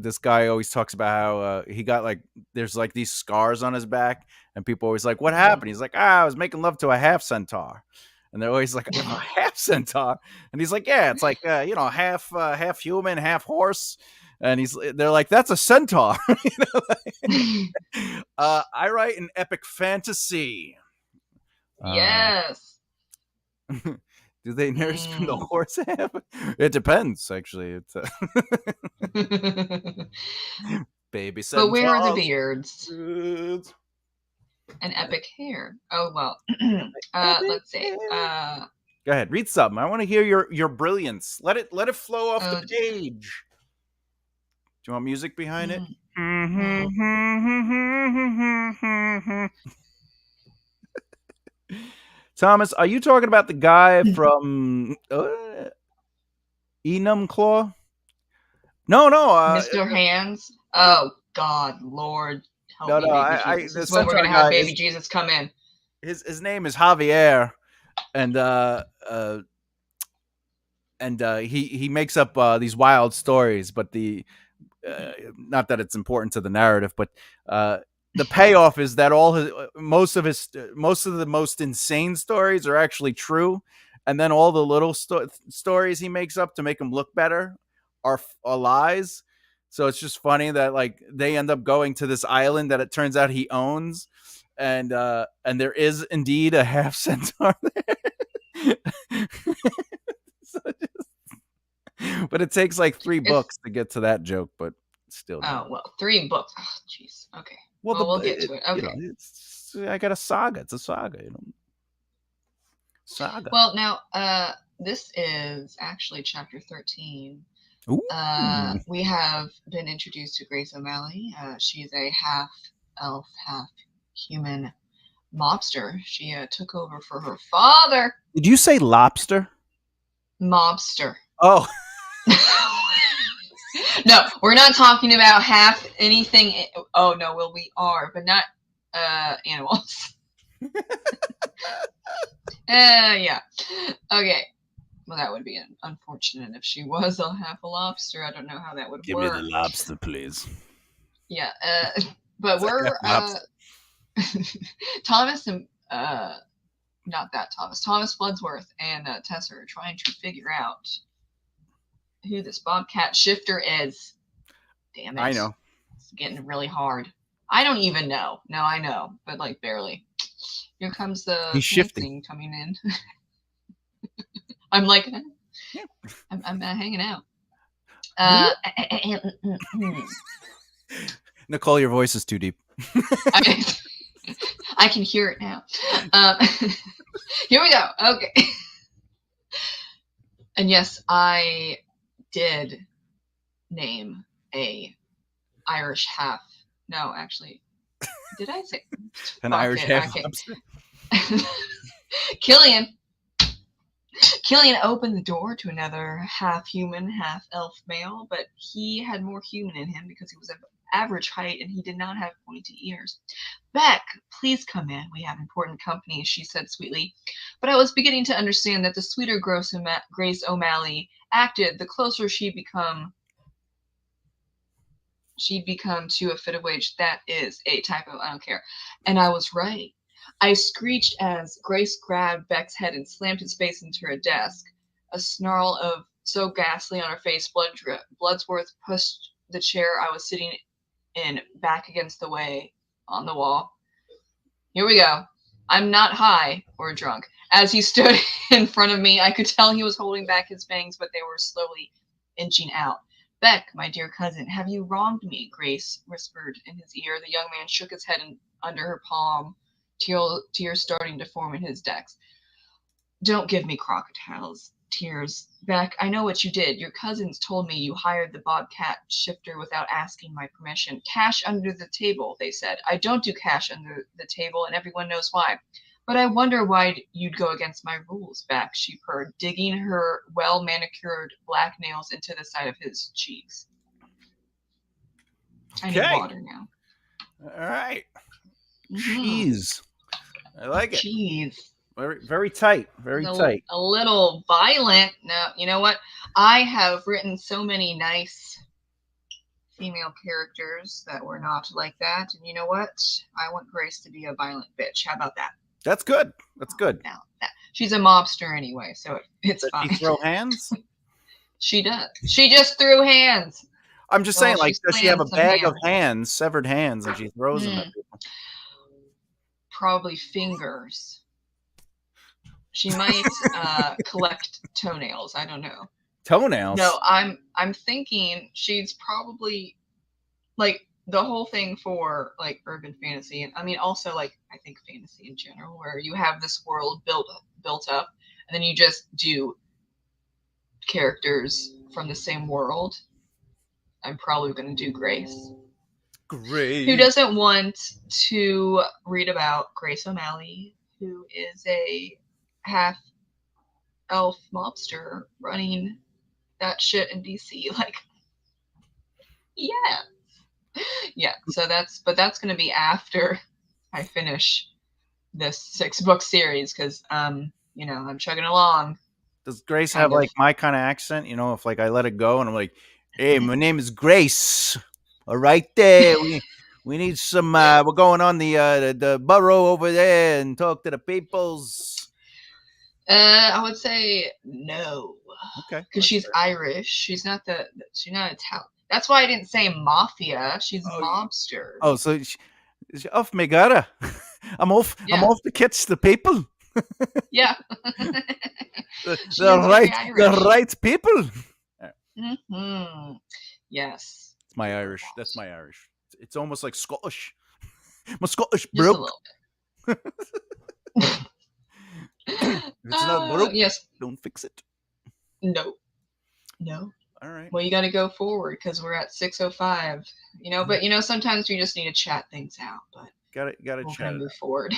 this guy always talks about how he got like there's like these scars on his back, and people always like, "What happened?" He's like, "I was making love to a half centaur," and they're always like, "A half centaur," and he's like, "Yeah, it's like half human, half horse." And they're like, "That's a centaur." I write an epic fantasy. Yes. Do they nurse from the horse half? It depends, actually. It's baby But where are the centaurs. beards? An epic hair. Oh well. Epic Let's see. hair. Go ahead, read something. I want to hear your brilliance. Let it flow off the page. Do you want music behind it? Thomas, are you talking about the guy from Enum Claw? No, Mr. Hands. Oh God, Lord, help me, baby Jesus. The This is when we're centaur gonna have guy baby Jesus come in. His name is Javier, and he makes up these wild stories, but not that it's important to the narrative, but the payoff is that most of the most insane stories are actually true, and then all the little stories he makes up to make them look better are lies. So it's just funny that like they end up going to this island that it turns out he owns, and there is indeed a half centaur there. So but it takes like 3 books to get to that joke, but still. Oh well, 3 books. Oh jeez. Okay. Well, we'll get to it. Okay. I got a saga. It's a saga, Saga. Well, now this is actually chapter 13. Ooh. We have been introduced to Grace O'Malley. She's a half elf, half human mobster. She took over for her father. Did you say lobster? Mobster. Oh. No, we're not talking about half anything. Oh no, well we are, but not animals. Yeah. Okay. Well, that would be unfortunate if she was a half a lobster. I don't know how that would work. Give me the lobster, please. Yeah. But we're Thomas and not that Thomas Bloodsworth and Tessa are trying to figure out who this Bobcat shifter is. Damn it. I know. It's getting really hard. I don't even know. No, I know, but like barely. Here comes the thing coming in. I'm like, I'm hanging out. Nicole, your voice is too deep. I can hear it now. Here we go. Okay. And yes, I did name a Irish half. No, actually, did I say an Irish half? Killian opened the door to another half human, half elf male, but he had more human in him because he was of average height and he did not have pointy ears. Beck, please come in. We have important company, she said sweetly. But I was beginning to understand that the sweeter Grace O'Malley acted, the closer she'd become to a fit of wage. That is a typo. I don't care. And I was right. I screeched as Grace grabbed Beck's head and slammed his face into her desk. A snarl of so ghastly on her face, Bloodsworth pushed the chair I was sitting in back against the way on the wall. Here we go. I'm not high or drunk. As he stood in front of me, I could tell he was holding back his fangs, but they were slowly inching out. Beck, my dear cousin, have you wronged me? Grace whispered in his ear. The young man shook his head under her palm, tears starting to form in his decks. Don't give me crocodiles tears. Beck, I know what you did. Your cousins told me you hired the Bobcat shifter without asking my permission. Cash under the table, they said. I don't do cash under the table, and everyone knows why. But I wonder why you'd go against my rules, Beck, she purred, digging her well-manicured black nails into the side of his cheeks. I need Okay. water now. All right. Mhm. Cheese. I like it. Cheese. Very, very tight. Very tight. A little violent. No, you know what? I have written so many nice female characters that were not like that. And you know what? I want Grace to be a violent bitch. How about that? That's good. That's good. Now, she's a mobster anyway, so it's Does fine. she throw hands? She does. She just threw hands. I'm just saying, like, does she have a bag hands. of hands, severed hands, and she throws them at people? Probably fingers. She might collect toenails. I don't know. Toenails? No, I'm thinking she's probably like the whole thing for like urban fantasy, and I mean also like I think fantasy in general, where you have this world built up, and then you just do characters from the same world. I'm probably going to do Grace. Great. Who doesn't want to read about Grace O'Malley, who is a half elf mobster running that shit in DC? Like, yeah. So that's going to be after I finish this 6-book series because I'm chugging along. Does Grace have like my kind of accent? You know, if like I let it go and I'm like, "Hey, my name is Grace. All right, there. We need some. We're going on the borough over there and talk to the peoples." I would say no. Okay. Because she's Irish. She's not Italian. That's why I didn't say mafia. She's mobster. Oh, so she off me gara. I'm off to catch the people. Yeah. the right people. Mm-hmm. Yes. It's my Irish. That's my Irish. It's almost like Scottish. My Scottish broke. Just a little bit. If it's not broke, yes. Don't fix it. No. All right. Well, you got to go forward because we're at 6:05. But sometimes we just need to chat things out. But gotta chat. Move forward.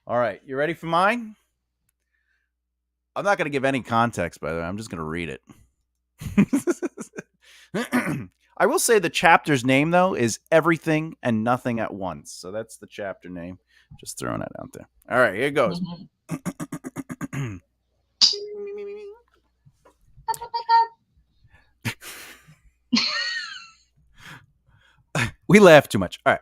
All right, you ready for mine? I'm not gonna give any context, by the way. I'm just gonna read it. I will say the chapter's name though is Everything and Nothing at Once. So that's the chapter name. Just throwing that out there. All right, here it goes. Mm-hmm. We laugh too much. All right.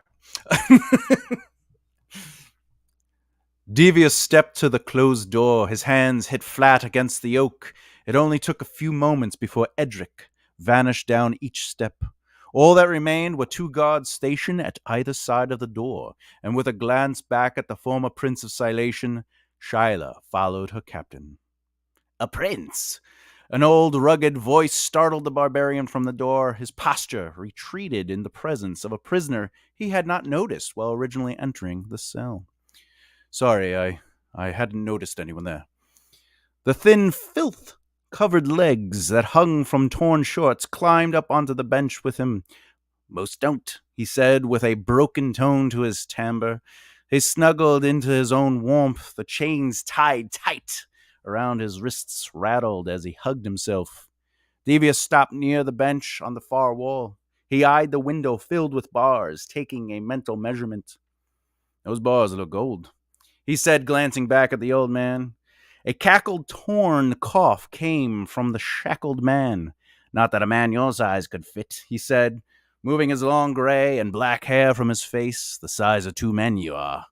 Devious stepped to the closed door. His hands hit flat against the oak. It only took a few moments before Edric vanished down each step. All that remained were 2 guards stationed at either side of the door, and with a glance back at the former Prince of Silation, Shyla followed her captain. A prince! An old, rugged voice startled the barbarian from the door. His posture retreated in the presence of a prisoner he had not noticed while originally entering the cell. Sorry, I hadn't noticed anyone there. The thin, filth-covered legs that hung from torn shorts climbed up onto the bench with him. Most don't, he said with a broken tone to his timbre. He snuggled into his own warmth, the chains tied tight around his wrists rattled as he hugged himself. Devious stopped near the bench on the far wall. He eyed the window filled with bars, taking a mental measurement. Those bars look gold, he said, glancing back at the old man. A cackled, torn cough came from the shackled man. Not that a man your size could fit, he said, moving his long gray and black hair from his face. The size of 2 men you are.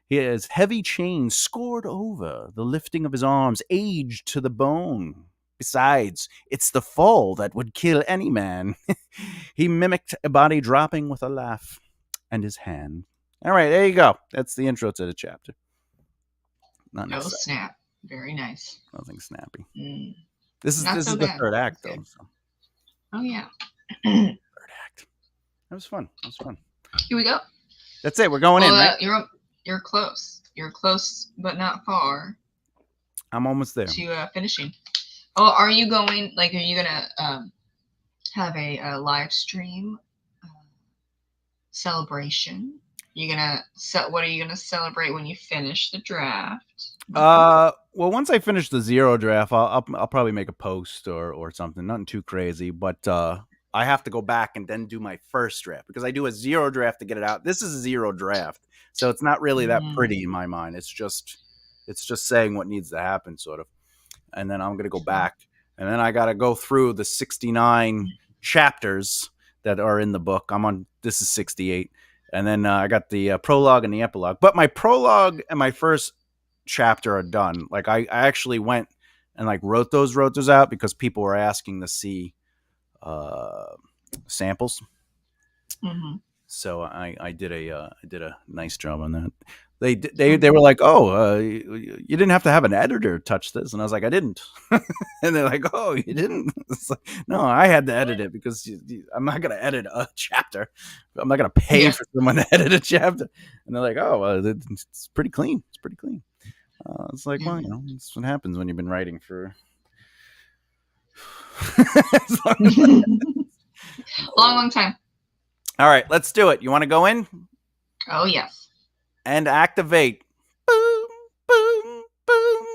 His heavy chains scored over the lifting of his arms, aged to the bone. Besides, it's the fall that would kill any man. He mimicked a body dropping with a laugh and his hand. All right, there you go. That's the intro to the chapter. Nothing Oh exciting. snap! Very nice. Nothing snappy. Mm, This is not this so is the bad. third act That's though. good. So Oh yeah. third act. That was fun. That was fun. Here we go. That's it. We're going Well, in, right? you're close. You're close, but not far I'm almost there. to finishing. Oh, are you going? Like, are you gonna have a live stream uh, celebration? You gonna what are you gonna celebrate when you finish the draft? Well, once I finish the zero draft, I'll probably make a post or something. Nothing too crazy, but I have to go back and then do my first draft because I do a zero draft to get it out. This is a zero draft, so it's not really that Mm, pretty in my mind. It's just saying what needs to happen, sort of. And then I'm gonna go sure. back, and then I got to go through the 69 chapters that are in the book. This is 68, and then I got the prologue and the epilogue. But my prologue and my first chapter are done. Like I actually went and like wrote those out because people were asking to see uh, samples. Mm-hmm. So I did a nice job on that. They were like, oh, you didn't have to have an editor touch this, and I was like, I didn't. And they're like, oh, you didn't? It's like, no, I had to edit it because I'm not gonna edit a chapter. I'm not gonna pay Yeah. for someone to edit a chapter. And they're like, oh, it's pretty clean. It's pretty clean. It's like, well, Mm-hmm. that's what happens when you've been writing for. Long, long time. All right, let's do it. You want to go in Oh yes. and activate? Boom, boom, boom.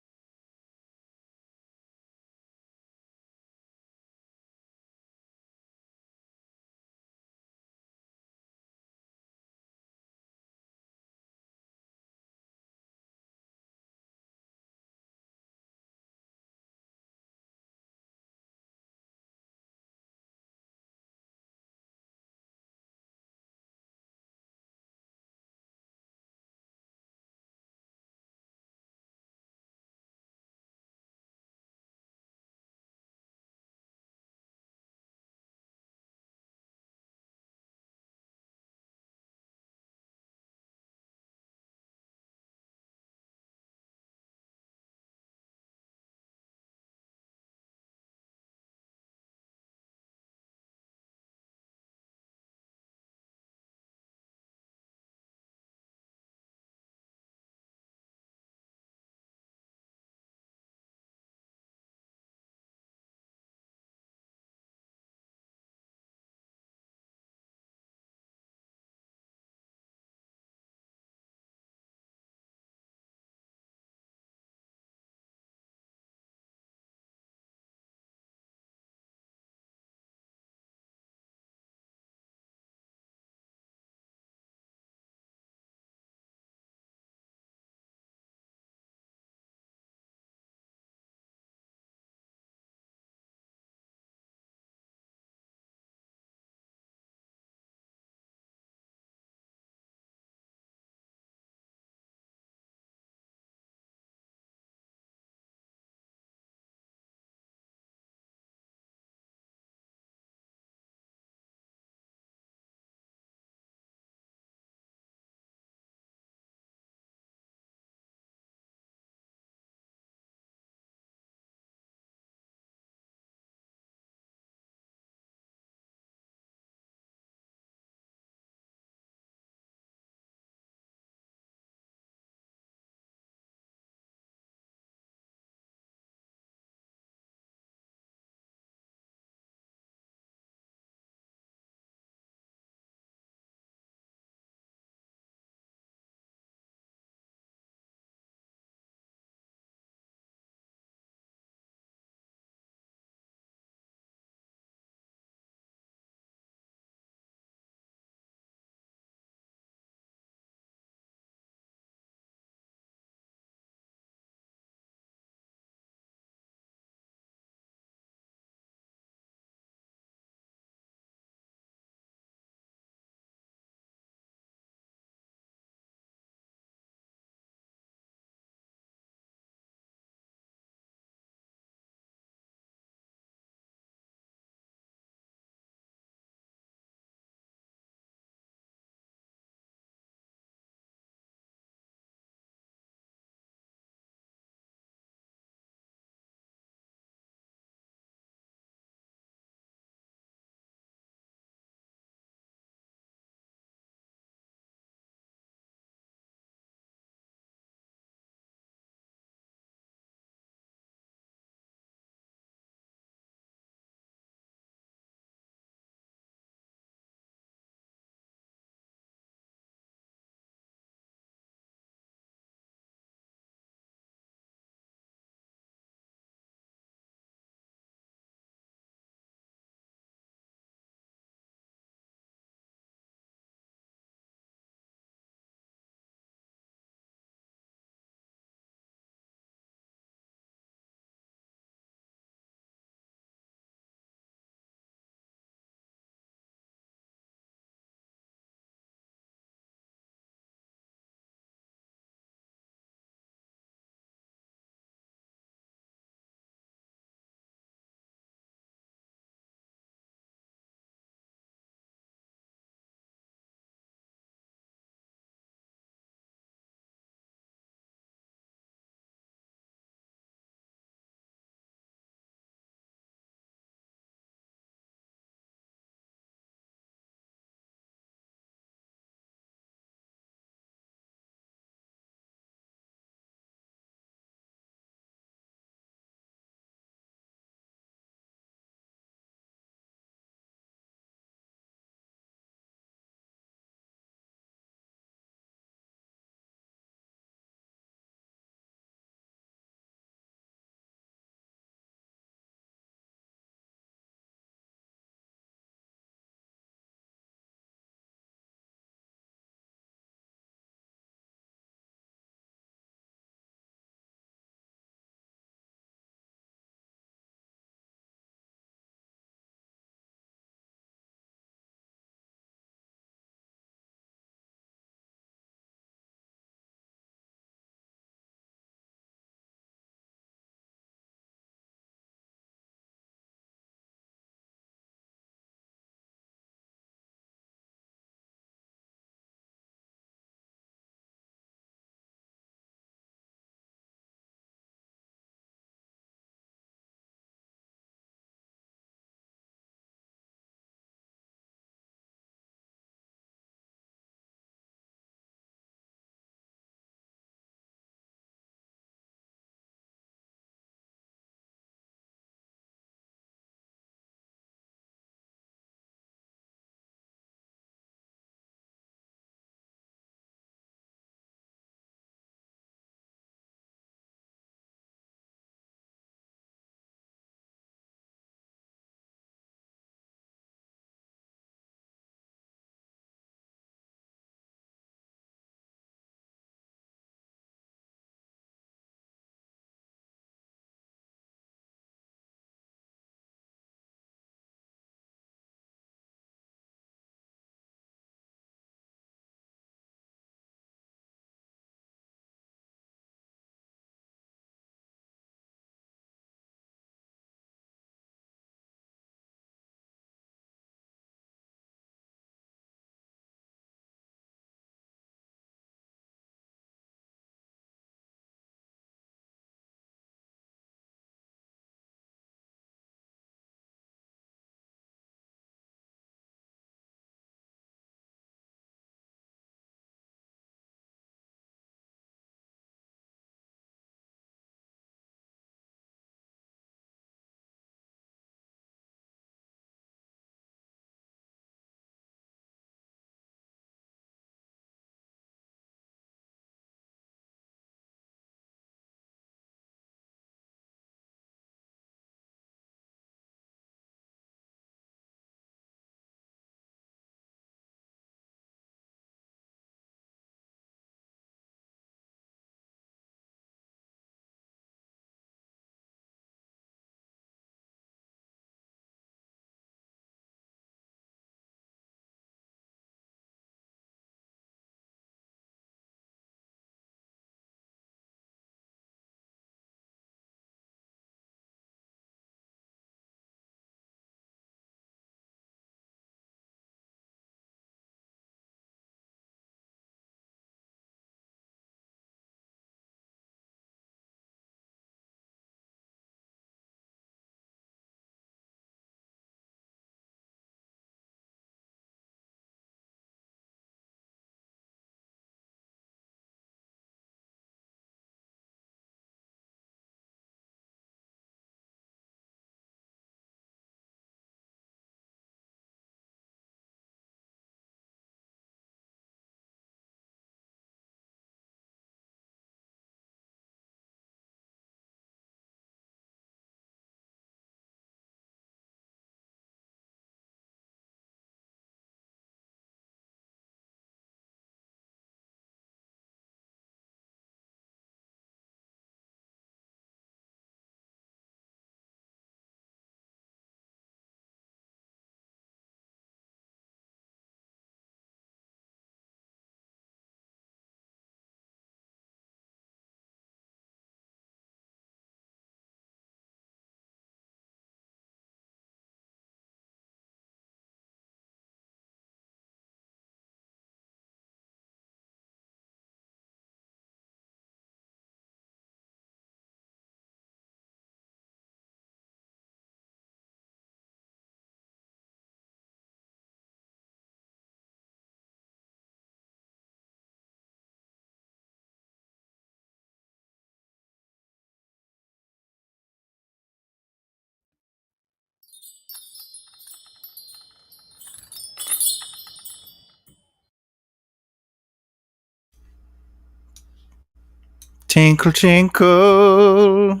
Tinkle, tinkle,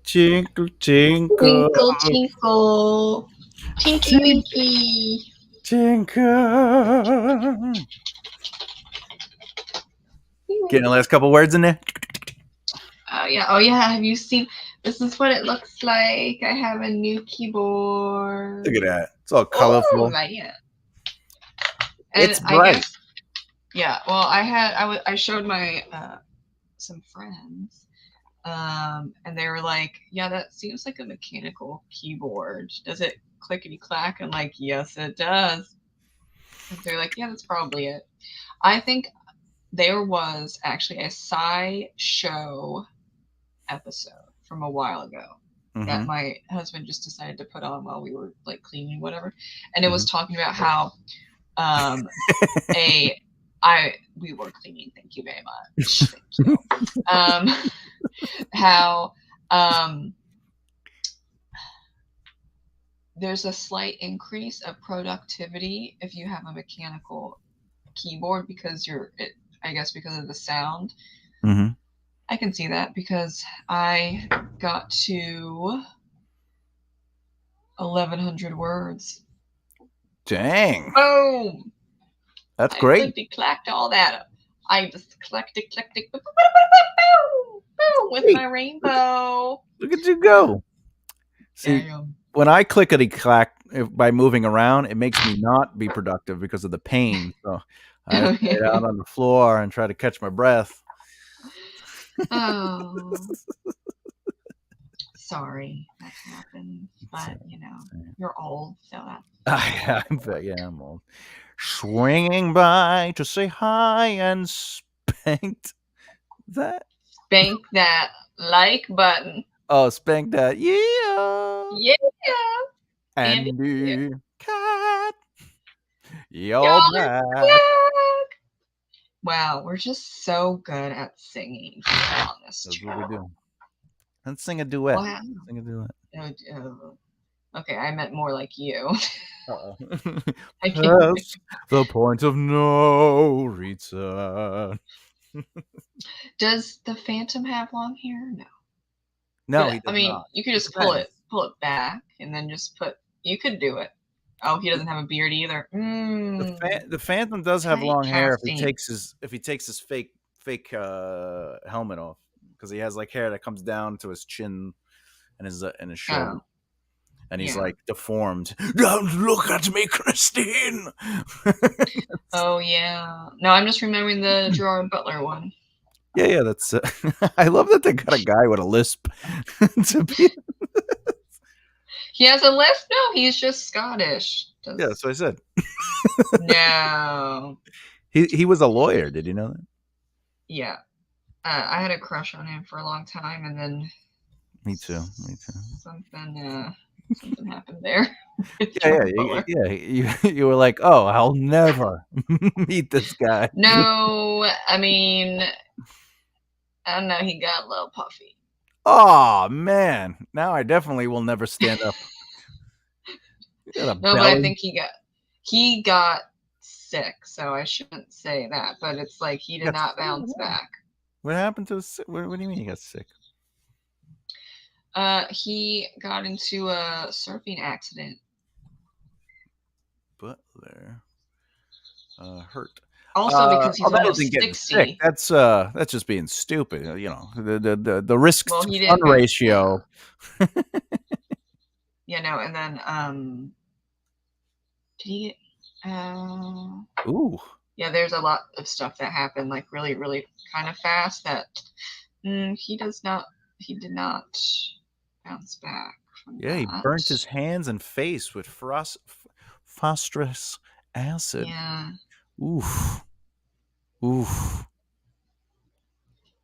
tinkle, tinkle, Twinkle, twinkle, tinky tinkle, winky. tinkle. Getting the last couple words in there. Oh yeah, oh yeah. Have you seen? This is what it looks like. I have a new keyboard. Look at that. It's all Oh, colorful. yeah. It's And I bright. guess yeah. Well, I showed my some friends, and they were like, "Yeah, that seems like a mechanical keyboard. Does it clickety clack?" I'm like, "Yes, it does." And they're like, "Yeah, that's probably it." I think there was actually a SciShow episode from a while ago that Mm-hmm. my husband just decided to put on while we were like cleaning whatever, and it Mm-hmm. was talking about how um a I we were cleaning, thank you very much, thank you, how um there's a slight increase of productivity if you have a mechanical keyboard because I guess because of the sound. Mm-hmm. I can see that because I got to 1,100 words. Dang. Boom! That's I great. clicked clacked all that up. I just collected, collected, boom, boom, boom, with Hey, my look at rainbow. look at you Yeah, go. yeah, See, yeah. when I clickety clack by moving around, it makes me not be productive because of the pain. So I have Oh, to lay yeah. down on the floor and try to catch my breath. Oh, sorry that happened, but So, you're old, so that's I, yeah, I'm old. Swinging by to say hi and spanked that. spank that like button. Oh, spanked that. Yeah. Yeah, and yeah. Andy cat, you're Y'all are back. back. Wow, we're just so good at singing on this That's what we channel. do. Let's sing a duet. Wow. Sing a duet. Oh, okay, I meant more like you. Uh-oh. I can't. Past the point of no return. Does the Phantom have long hair? No. No, But he I does mean, not. you could It just depends. pull it back, and then just put. You could do it. Oh, he doesn't have a beard either. The Phantom does have Tight long hair casting. if he takes his fake helmet off because he has like hair that comes down to his chin and his shoulder, Oh, and he's yeah. like deformed. Don't look at me, Christine. Oh, yeah. No, I'm just remembering the Gerard Butler one. Yeah, yeah, that's. I love that they got a guy with a lisp to be. He has a lisp? No, he's just Scottish. Yeah, Does that's what I said. no. He was a lawyer. Did you know that? Yeah. I had a crush on him for a long time, and then Me too. Me too. something happened there with Yeah, Gerard Butler. yeah. You were like, oh, I'll never meet this guy. No, I mean, I don't know. He got a little puffy. Oh man, now I definitely will never stand up. You got a No, but I belly. think he got sick, so I shouldn't say that. But it's like he You did got not sick? bounce back. What happened to his? What do you mean he got sick? He got into a surfing accident. Butler hurt. Also, because Oh, he's that isn't almost getting sick. 60. That's just being stupid. You know, the risk Well, to he fun didn't bounce. ratio. And then did he get? Ooh, Yeah, there's a lot of stuff that happened like really, really kind of fast that he did not bounce back from yeah, he that. burnt his hands and face with phosphorus acid. Yeah. Oof, oof.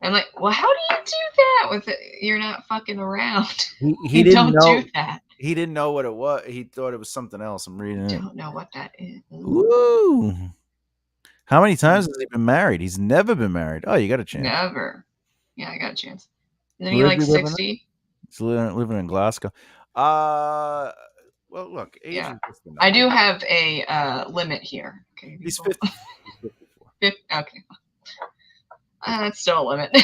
I'm like, well, how do you do that with it? You're not fucking around. He You didn't don't do know. that. He didn't know what it was. He thought it was something else. I'm You reading it. don't know what that is. Ooh. How many times has he been married? He's never been married. Oh, you got a chance. Never. Yeah, I got a chance. Isn't he Where's like he living? 60? He's living in Glasgow. Uh, well, look, age Yeah. is just a I number. do have a limit here. Okay, He's people. 50. He's 54. Okay. That's still a limit.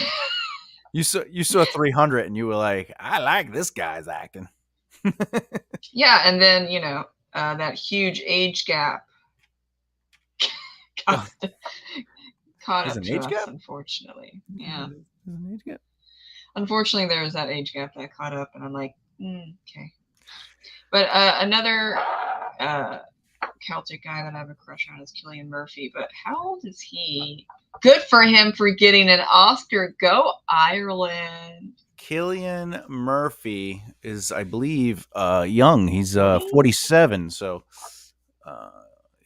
You saw 300 and you were like, I like this guy's acting. Yeah, and then that huge age gap got, caught There's up an to age us, gap. unfortunately. Yeah, There's an age gap. unfortunately, there was that age gap that caught up, and I'm like, okay. But another Celtic guy that I have a crush on is Cillian Murphy. But how old is he? Good for him for getting an Oscar. Go Ireland. Cillian Murphy is, I believe, young. He's 40? 47, so uh,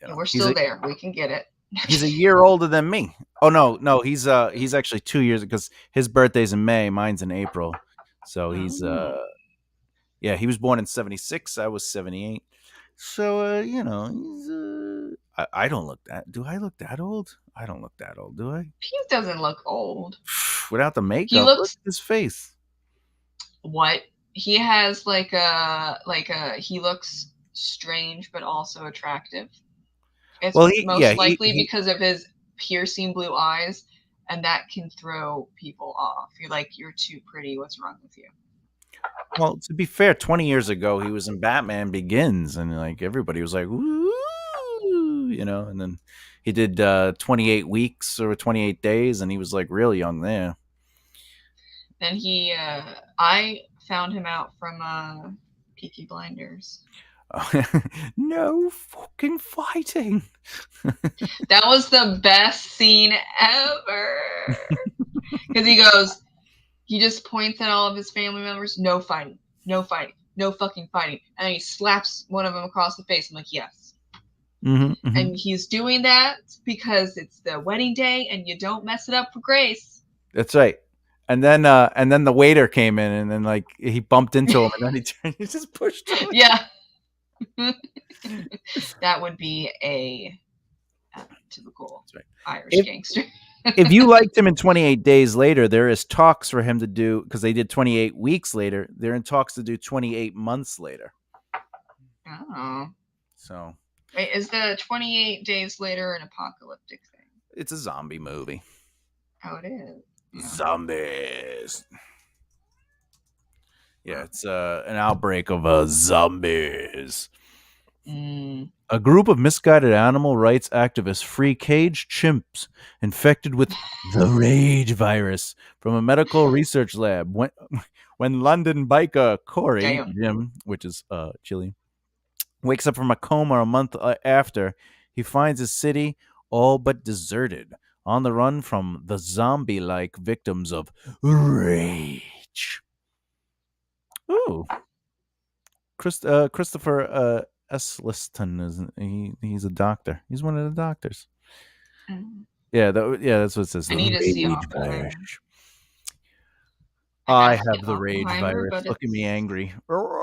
Yeah, we're he's still there. We can get it. he's a year older than me. Oh no, he's actually 2 years because his birthday's in May, mine's in April. So he's Oh. yeah, he was born in 76, I was 78. So he's I don't look that. Do I look that old? I don't look that old, do I? He doesn't look old. Without the He makeup, look looks at his face. what? He has like a he looks strange but also attractive. It's Well, most he likely because of his piercing blue eyes, and that can throw people off. You're like, you're too pretty. What's wrong with you? well, to be fair, 20 years ago he was in Batman Begins and like everybody was like, "Woo!" And then he did 28 weeks or 28 days and he was like real young there. And I found him out from Peaky Blinders. No fucking fighting. That was the best scene ever. Because he just points at all of his family members. No fighting, no fighting, no fucking fighting. And he slaps one of them across the face. I'm like, yes. And he's doing that because it's the wedding day and you don't mess it up for Grace. That's right. And then the waiter came in and then like he bumped into him and then he turned, he just pushed him. Yeah. That would be a typical right. Irish gangster. If you liked him in 28 Days Later, there is talks for him to do, because they did 28 weeks later, they're in talks to do 28 months later. Oh. So. Wait, is the 28 Days Later an apocalyptic thing? It's a zombie movie. Oh, it is. Yeah. Zombies. Yeah, it's an outbreak of zombies. A group of misguided animal rights activists free caged chimps infected with the rage virus from a medical research lab. When London biker Corey, Jim, which is Chile, wakes up from a coma a month after, he finds his city all but deserted, on the run from the zombie-like victims of rage. Ooh. Christopher Eccleston he's a doctor. He's one of the doctors. Yeah, that's what it says. I need to see Oppenheimer. I have the rage virus. Look at me angry. Ew.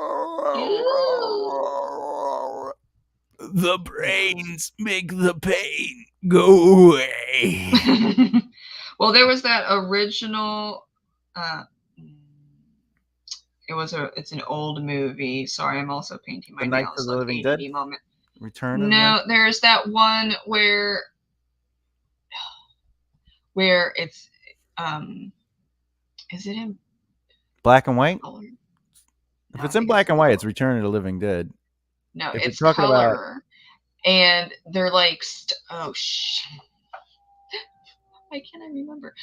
The brains make the pain go away. Well, there was that original. It's an old movie. Sorry, I'm also painting my Night nails. of the Living ADD Dead? Moment. Return. No, there's that one where it's is it in black and white? color? If it's in black and white, it's Return of the Living Dead. No, if it's talking color. About... And they're like, oh shit. Why can't I remember?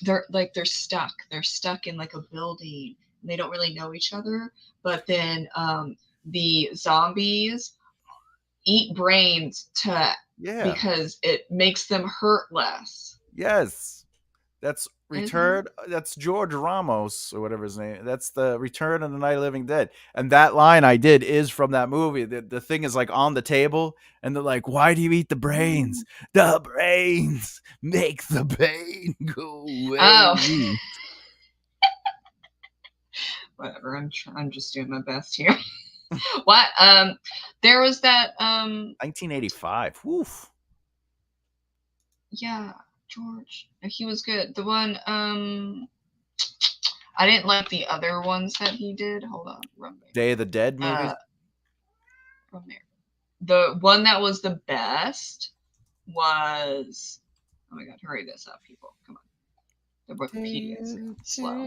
They're stuck. They're stuck in like a building. And they don't really know each other. But then the zombies eat brains because it makes them hurt less. Yes. That's Return. That's George Ramos or whatever his name. That's the Return of the Night of the Living Dead. And that line I did is from that movie. The thing is like on the table, and they're like, "Why do you eat the brains? The brains make the pain go away." Oh. Whatever. I'm just doing my best here. What? There was that 1985. Woof. Yeah. George, he was good. The one, I didn't like the other ones that he did. Hold on, Day of the Dead movies. From there, the one that was the best was. Oh my God! Hurry this up, people! Come on. The Wikipedia is slow.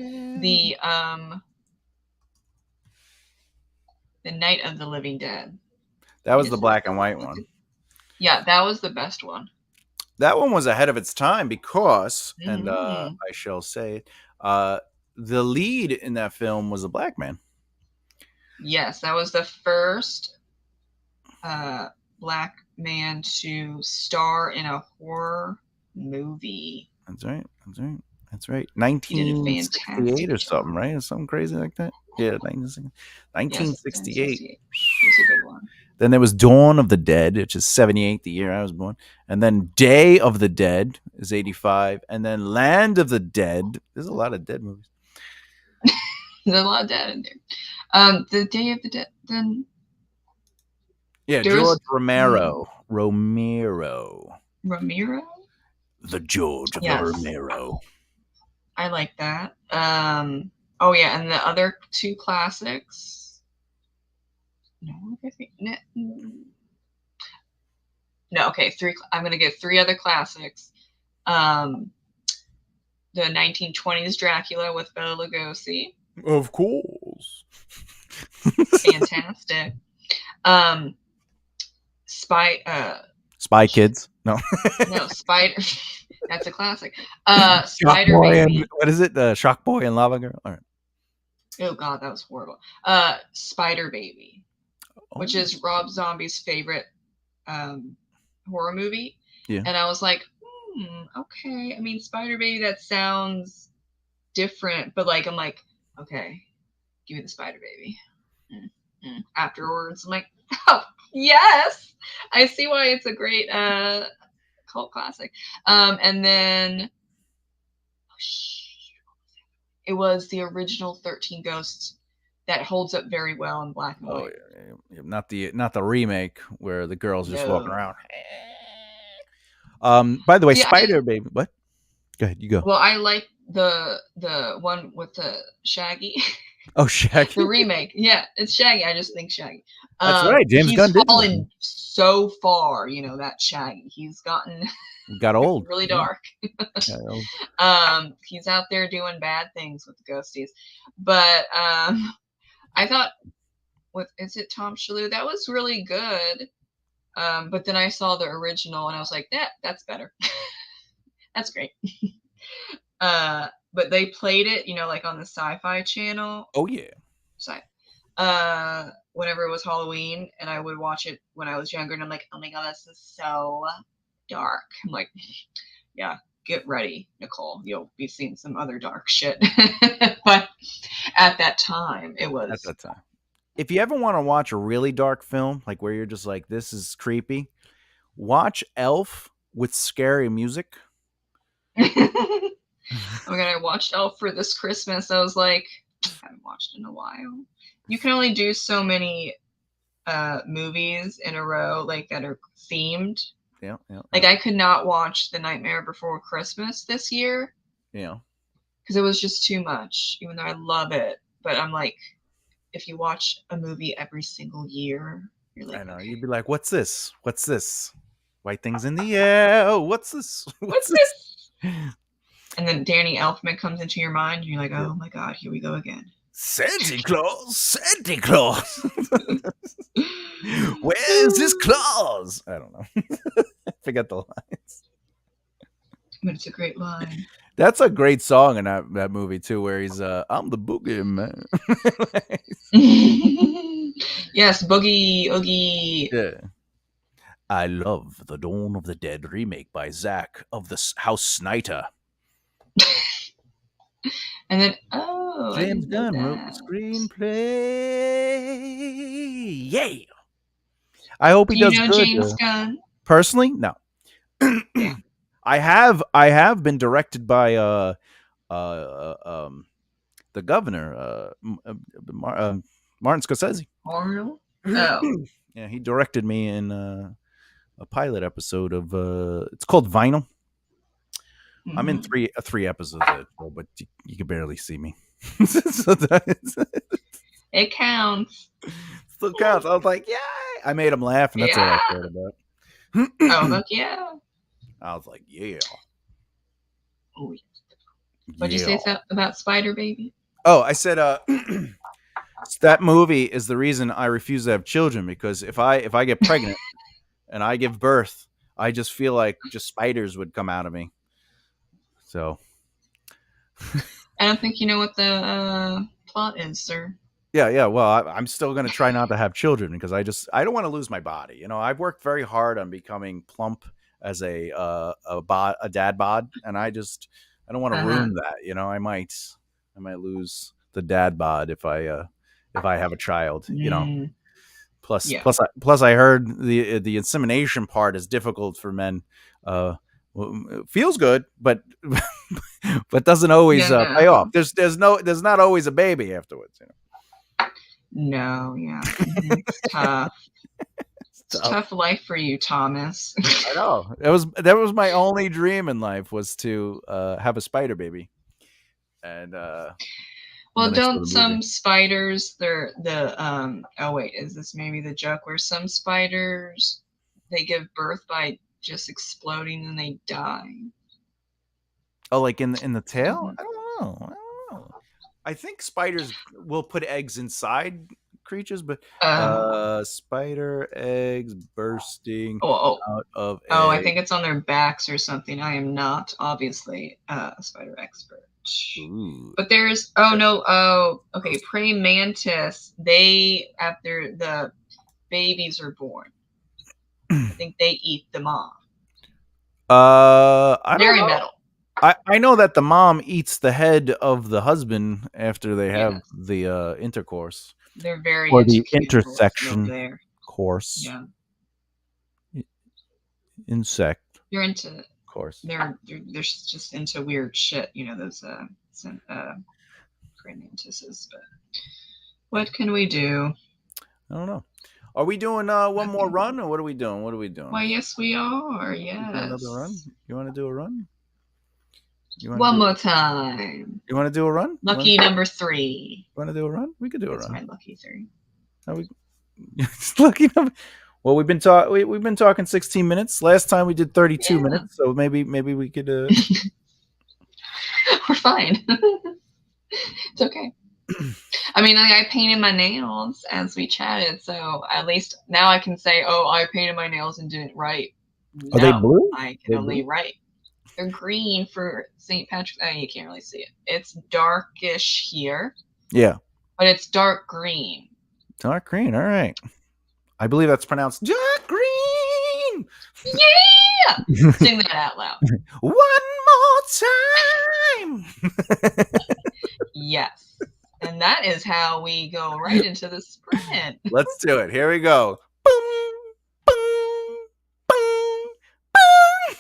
The Night of the Living Dead. That was the Is it black and white one. Yeah, that was the best one. That one was ahead of its time because, and Mm. I shall say it, the lead in that film was a black man. Yes, that was the first black man to star in a horror movie. That's right. That's right. That's right. He did a 1968 fantastic or something, job. right? Or something crazy like that. Yeah, Yes, 1968. 1968 was a good one. Then there was Dawn of the Dead, which is 78, the year I was born. And then Day of the Dead is 85. And then Land of the Dead. There's a lot of dead movies. There's a lot of dead in there. The Day of the Dead. Then Yeah, there's George Romero. Romero. Ramiro. The George of Yes, Romero. I like that. Oh yeah, and the other two classics. No, I think no. Okay, three. I'm gonna get three other classics. Um, the 1920s Dracula with Bela Lugosi. Of course. Fantastic. Um, Spy Kids. No. No, Spider. That's a classic. Shock Spider Boy and Baby. what is it? Shock Boy and Lava Girl. All right. Oh God, that was horrible. Spider Baby, which Oh, is Rob Zombie's favorite horror movie, yeah. and I was like, okay. I mean, Spider Baby. That sounds different, but like, I'm like, okay, give me the Spider Baby. Afterwards, I'm like, oh yes, I see why it's a great cult classic. And then it was the original 13 Ghosts that holds up very well in black and Oh white. yeah. Not the remake where the girls just walking No. around. By the way, See, Spider Baby. What? Go ahead. You go. I like the one with the Shaggy. Oh, Shaggy. The remake. Yeah, it's Shaggy. I just think Shaggy. That's right. James He's Gunn did do fallen so far, that Shaggy. He's gotten got old. really Yeah. dark. He's out there doing bad things with the ghosties. But I thought is it Tom Shalhoub? That was really good. But then I saw the original and I was like, that's better. That's great. But they played it, like on the Sci-Fi Channel. Oh yeah. Whenever it was Halloween, and I would watch it when I was younger, and I'm like, oh my God, this is so dark. I'm like, yeah, get ready, Nicole. You'll be seeing some other dark shit. But at that time, it was. At that time. If you ever want to watch a really dark film, like where you're just like, this is creepy, watch Elf with scary music. Oh my God, I watched Elf for this Christmas. I was like, I haven't watched in a while. You can only do so many movies in a row, like that are themed. Yeah. Like I could not watch The Nightmare Before Christmas this year. Yeah. Because it was just too much, even though I love it. But I'm like, if you watch a movie every single year, you're like, I know. okay. You'd be like, what's this? What's this? White things in the air. Oh, what's this? What's this? And then Danny Elfman comes into your mind, and you're like, oh my God, here we go again. Santa Claus, Santa Claus. Where's his claws? I don't know. I forget the lines. But it's a great line. That's a great song in that movie too, where he's I'm the boogeyman. Yes, Boogie Oogie. Yeah. I love the Dawn of the Dead remake by Zach of the House Snyder. And then James Gunn wrote the screenplay. Yeah. I hope he does good. James Gunn? Personally, no. Yeah. I have been directed by the governor, Martin Scorsese. Oh. Oh. Yeah, he directed me in a pilot episode of it's called Vinyl. Mm-hmm. I'm in three episodes of it, but you can barely see me. So it counts. Still counts. I was like, yeah. I made him laugh, and that's all I cared about. Oh, look, yeah. I was like, yeah. Oh, yes. What'd you Yeah. say about Spider Baby? Oh, I said that movie is the reason I refuse to have children because if I get pregnant and I give birth, I just feel like just spiders would come out of me. So I don't think you know what the plot is, sir. yeah, yeah. Well, I'm still going to try not to have children because I don't want to lose my body. I've worked very hard on becoming plump as a dad bod, and I don't want to Uh huh. ruin that. I might lose the dad bod if I have a child. Mm, Plus, yeah. plus, I heard the insemination part is difficult for men. Uh, it feels good, but but doesn't always pay off. No. There's not always a baby afterwards. No. Yeah. It's tough. It's It's a tough. tough life for you, Thomas. I know. That was my only dream in life was to have a spider baby, and Well, then I saw the don't movie. some spiders? They're the Oh wait, is this maybe the joke where some spiders they give birth by just exploding and they die? Oh, like in the tail? Mhm. I don't know. I don't know. I think spiders will put eggs inside creatures, but Oh, spider eggs bursting oh, oh, out of oh! I egg. think it's on their backs or something. I am not obviously a spider expert. Ooh. But there's okay, praying mantis. They after the babies are born, I think they eat them off. I don't Very know. metal. I know that the mom eats the head of the husband after they have Yes, the intercourse they're very or into the cannibals over intersection there. course. Yeah, Insect they're into course. they're just into weird shit. You know those praying mantises. But what can we do? I don't know. Are we doing one more Nothing. run or what are we doing? What are we doing? Why, yes, we are. We do another run? Yes. You want to do a run? You want to One do more time. You want to do a run? You want Lucky number three. to do a run? We could do a That's run. my lucky three. Are we lucky number? Well, we've been talking 16 minutes. Last time we did 32 Yeah, minutes, so maybe we could we're fine. It's okay. I mean, like, I painted my nails as we chatted, so at least now I can say, "Oh, I painted my nails and didn't write." Are they No, blue? I can They only blue? write. They're green for St. Patrick's. Oh, you can't really see it. It's darkish here, Yeah. but it's dark green. Dark green. All right. I believe that's pronounced dark green. Yeah! Sing that out loud. One more time. Yes. And that is how we go right into the sprint. Let's do it. Here we go. Boom, boom, boom, boom.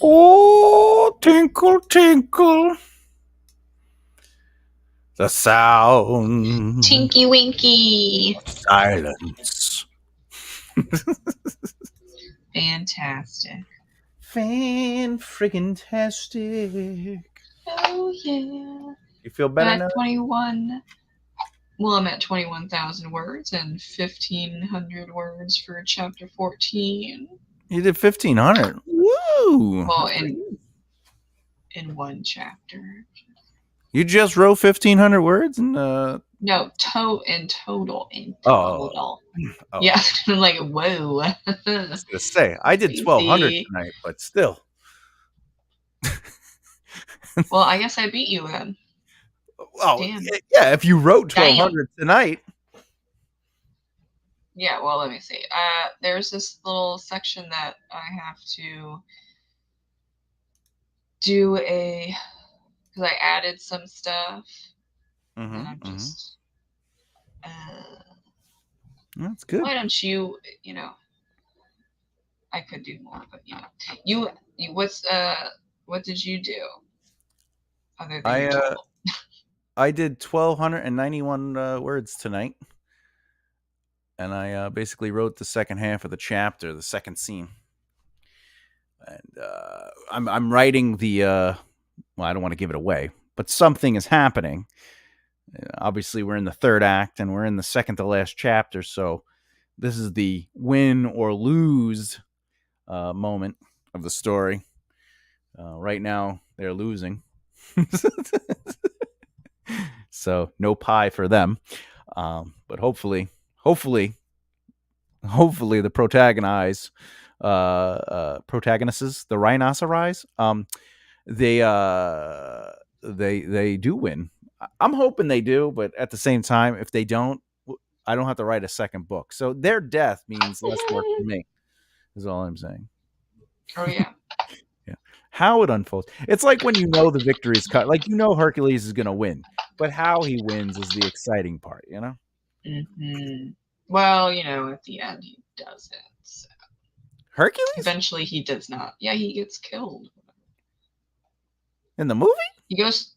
Oh, tinkle, tinkle, the sound Tinky Winky. of silence. Fantastic. Fan friggin' tastic. Oh yeah. You feel I'm better now? at 21. Well, I'm at 21,000 words and 1,500 words for chapter 14. You did 1,500. Woo! Well, That's pretty good. in one chapter. You just wrote 1,500 words and No, in total, in oh, total. oh. Yeah, I'm like, whoa. I was gonna say I did 1,200 Crazy. tonight, but still. Well, I guess I beat you then. Oh Damn. yeah, if you wrote Damn. 1,200 tonight. Yeah, well, let me see. There's this little section that I have to do because I added some stuff, and I'm Mm-hmm. just, uh, That's good. why don't you, I could do more, but you what did you do other than I your uh total? I did 1,291 words tonight, and I basically wrote the second half of the chapter, the second scene, and I'm writing the well, I don't want to give it away, but something is happening. Obviously, we're in the third act, and we're in the second to last chapter, so this is the win or lose moment of the story. Right now, they're losing. So no pie for them. But hopefully, the protagonists, the rhinoceros, they do win. I'm hoping they do, but at the same time, if they don't, I don't have to write a second book. So their death means less work for me. Is all I'm saying. Oh yeah. Yeah. How it unfolds. It's like when you know the victory is cut. Like you know Hercules is going to win, but how he wins is the exciting part. You know. Hmm. Well, at the end he does it. So Hercules eventually he does not. Yeah, he gets killed. in the movie. He goes,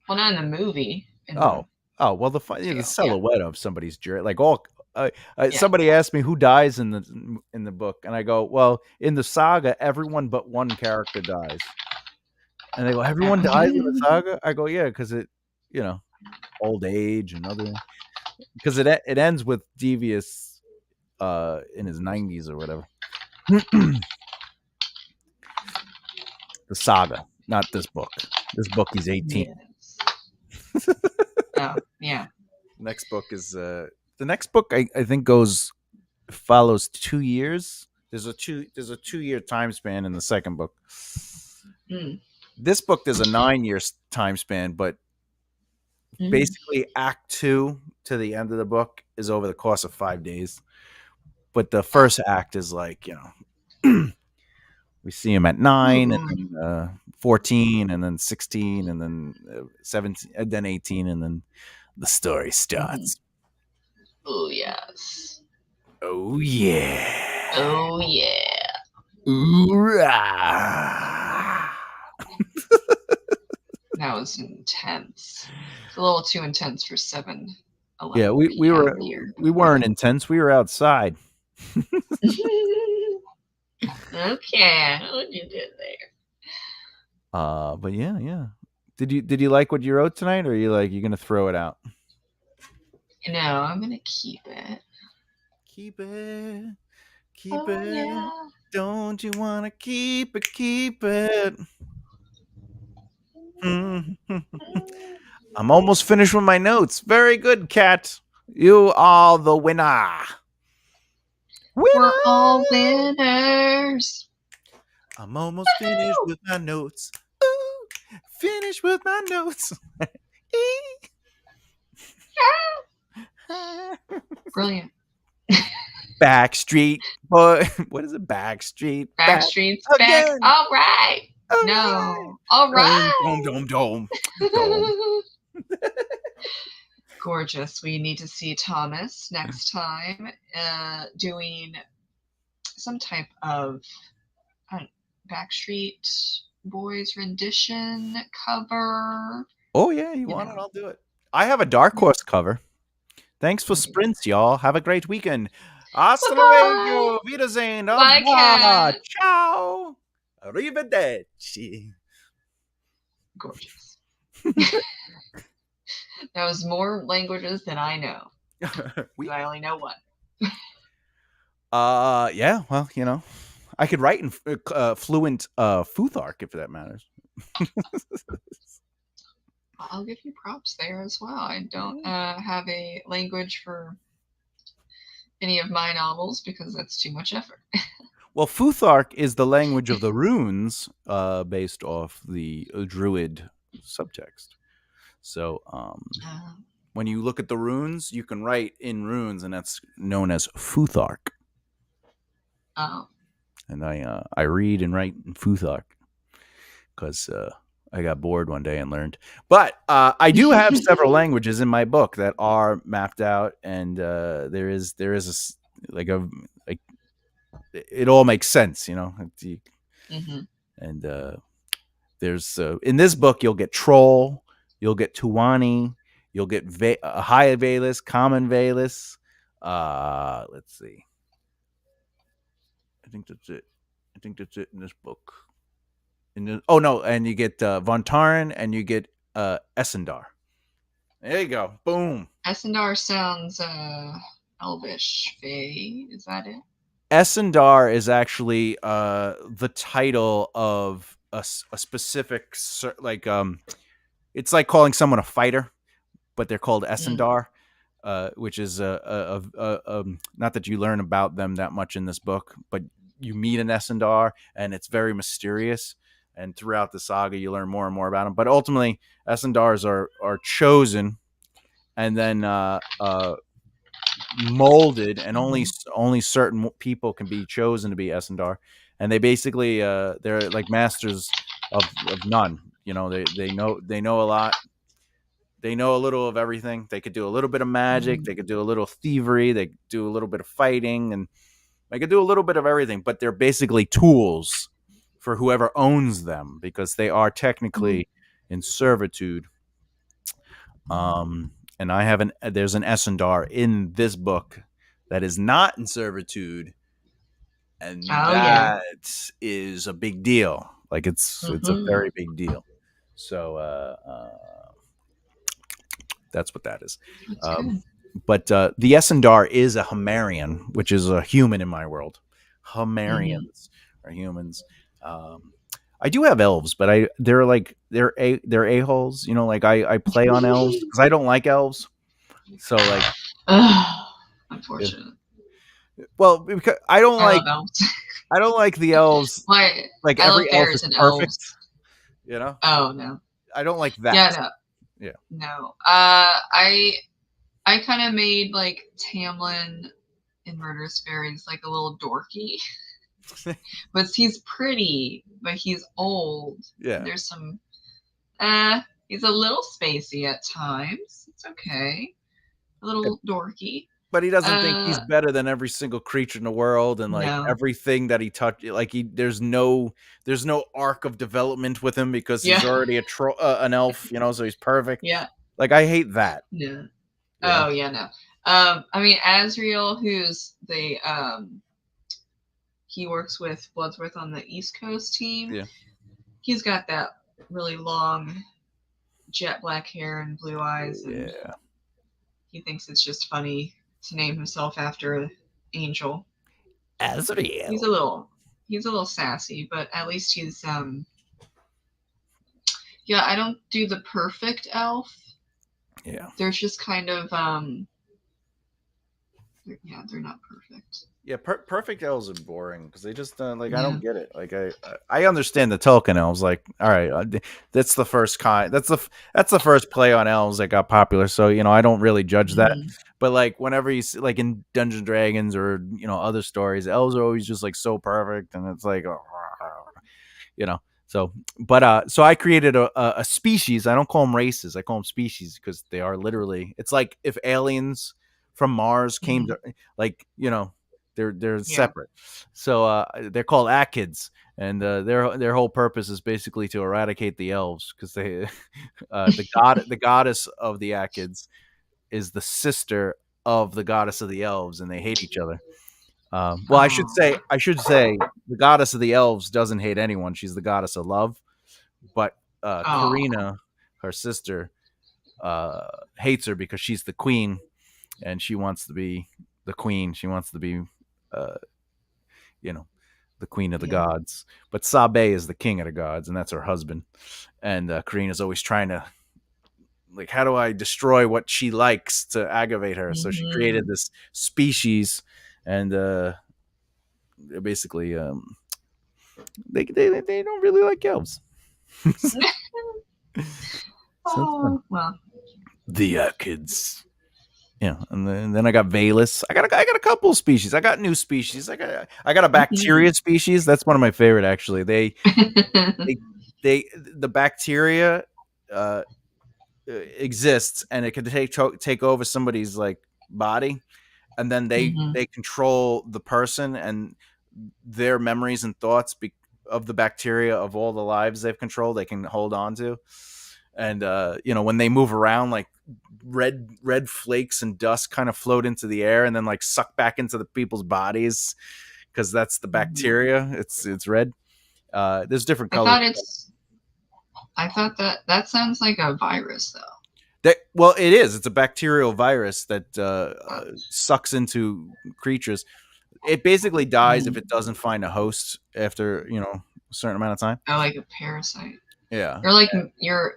well, not in the movie, in the Oh, well, the tale. Yeah, silhouette of somebody's journey, like all. yeah. Somebody asked me who dies in the book, and I go, well, in the saga, everyone but one character dies, and they go, everyone dies in the saga. I go, yeah, because you know, old age and other, because it ends with Devious, in his 90s or whatever. The saga, not this book. This book, he's 18. Yes. Oh, yeah. Next book is the next book. I think follows 2 years. There's a 2 year time span in the second book. Mm. This book there's a 9 year time span, but Mm. basically Act Two to the end of the book is over the course of 5 days. But the first act is like we see him at 9, and Ooh. then 14, and then 16, and then 17, and then 18, and then the story Mm-hmm. starts. Oh yes. Oh yeah. Oh yeah. Ooh-rah. That was intense. It's a little too intense for Yeah, 7:11 we p.m. were here. we weren't intense. We were outside. Okay, what you did there? But yeah, yeah. Did you like what you wrote tonight, or are you gonna throw it out? No, I'm gonna keep it. Keep it, keep Oh it. yeah. Don't you wanna keep it, keep it? Mhm. I'm almost finished with my notes. Very good, Cat. You are the winner. We're all Winner. winners. I'm almost finished with my notes. Ooh, finished with my notes. Brilliant. Backstreet Boy. What is it? Backstreet back Backstreet's back. again. All right. All right. No. All Dome, dome, right. dome, dome, dome. Gorgeous. We need to see Thomas next time doing some type of, I don't- Backstreet Boys rendition cover. Oh yeah, you You want it? know, I'll do it. I have a Dark yeah. Horse cover. Thanks for Okay. sprints, y'all. Have a great weekend. Bye Hasta bye. luego. Wiedersehen. Au Bye, revoir. cat. Ciao. Arrivederci. Gorgeous. That was more languages than I know. we, I only know one. yeah, well, I could write in fluent Futhark if that matters. I'll give you props there as well. I don't Yeah. have a language for any of my novels because that's too much effort. Well, Futhark is the language of the runes, based off the Druid subtext. So, Um, when you look at the runes, you can write in runes, and that's known as Futhark. oh. And I read and write in Futhark because I got bored one day and learned. But I do have several languages in my book that are mapped out, and there is like a like it all makes sense, hmm and there's in this book you'll get troll, you'll get Tuwani, you'll get high Valus, common Valus. Let's see. I think that's it. I think that's it in this book. Oh no, and you get Von Taren and you get Essendar. There you go. Boom. Essendar sounds elvish. Fae, is that it? Essendar is actually the title of a specific it's like calling someone a fighter, but they're called Mm. Essendar, which is not that you learn about them that much in this book, but you meet an Essendar, and it's very mysterious. And throughout the saga, you learn more and more about them. But ultimately, Essendars are chosen and then molded, and only hmm only certain people can be chosen to be Essendar. And they basically they're like masters of none. They know a lot. They know a little of everything. They could do a little bit of magic. Mm. They could do a little thievery. They could do a little bit of fighting, and they could do a little bit of everything. But they're basically tools for whoever owns them because they are Mm. technically in servitude. And I have there's an Essendar in this book that is not in servitude, and Oh yeah. that is a big deal. Like it's a hmm very big deal. So that's what that is. That's Um, good. but the Essendar is a Humerian, which is a human in my world. hmm Humerians are humans. Um, I do have elves, but they're a holes. Like I play on elves because I don't like elves. So like, Ugh, yeah. unfortunate. Well, because I love elves. I don't like the elves. Why? Like I love every elf is fairies and perfect. elves. You know, Oh no. I don't like Yeah, that. no, Yeah. no. I kind of made like Tamlin in Murderous Fairies like a little dorky, but he's pretty, but he's old. Yeah. There's some he's a little spacey at times. It's okay. A little dorky. But he doesn't think he's Uh better than every single creature in the world, and like no. everything that he touched, like there's no arc of development with him because he's Yeah. already an elf, so he's perfect. Yeah. Like I hate that. No. you know Oh yeah, no. I mean Asriel, who's the he works with Bloodsworth on the East Coast team. yeah. He's got that really long jet black hair and blue eyes, and Yeah. he thinks it's just funny to name himself after an angel. He's a Azrael. little he's a little sassy, but at least he's yeah, I don't do the perfect elf. Yeah. They're just kind of yeah, they're not perfect. Yeah, perfect elves are boring because they just like I Yeah. don't get it. Like I understand the Tolkien elves. Like, all right, that's the first kind. That's the first play on elves that got popular. So I don't really judge that. Mm. But like whenever you see, like in Dungeons and Dragons or other stories, elves are always just like so perfect, and it's like you know. So, but so I created a species. I don't call them races. I call them species because they are literally. It's like if aliens from Mars came Mm. to like. They're Yeah. separate. So they're called Akids, and their whole purpose is basically to eradicate the elves because they the goddess of the Akids is the sister of the goddess of the elves, and they hate each other. Well, Oh. I should say the goddess of the elves doesn't hate anyone. She's the goddess of love, but Oh. Karina, her sister, hates her because she's the queen, and she wants to be the queen. She wants to be, uh, you know, the queen of the Yeah. gods. But Sabe is the king of the gods, and that's her husband. And Karina's always trying to, like, how do I destroy what she likes to aggravate her? So she created Hmm. this species, and basically, they don't really like elves. So that's fun. Oh well. The kids. Yeah, and then I got Valus. I got a couple of species. I got new species. I got a bacteria species. That's one of my favorite actually. They the bacteria uh, exists, and it can take over somebody's like body, and then Hmm. they control the person and their memories and thoughts of the bacteria of all the lives they've controlled. They can hold on to, and when they move around, like red flakes and dust kind of float into the air and then like suck back into the people's bodies because that's the Hmm. bacteria. It's red. There's different I colors. thought it's. I thought that sounds like a virus though. Well, it is. It's a bacterial virus that Uh, sucks into creatures. It basically dies if mm. it doesn't find a host after a certain amount of time. Oh, like a parasite. Yeah, You're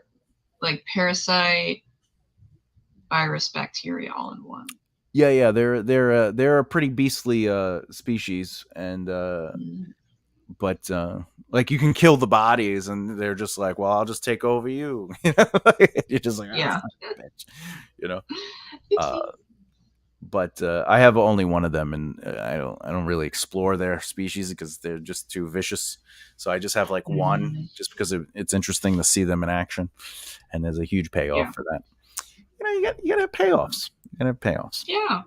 like parasite, virus, bacteria all in one. yeah. They're a pretty beastly species, and Mm. but like you can kill the bodies, and they're just like, well, I'll just take over you. You're just like, ah, Yeah. son of a bitch, you know. Uh, but I have only one of them, and I don't really explore their species because they're just too vicious. So I just have like one, Mm. just because it's interesting to see them in action, and there's a huge payoff Yeah. for that. You gotta have payoffs. You gotta have payoffs. Yeah.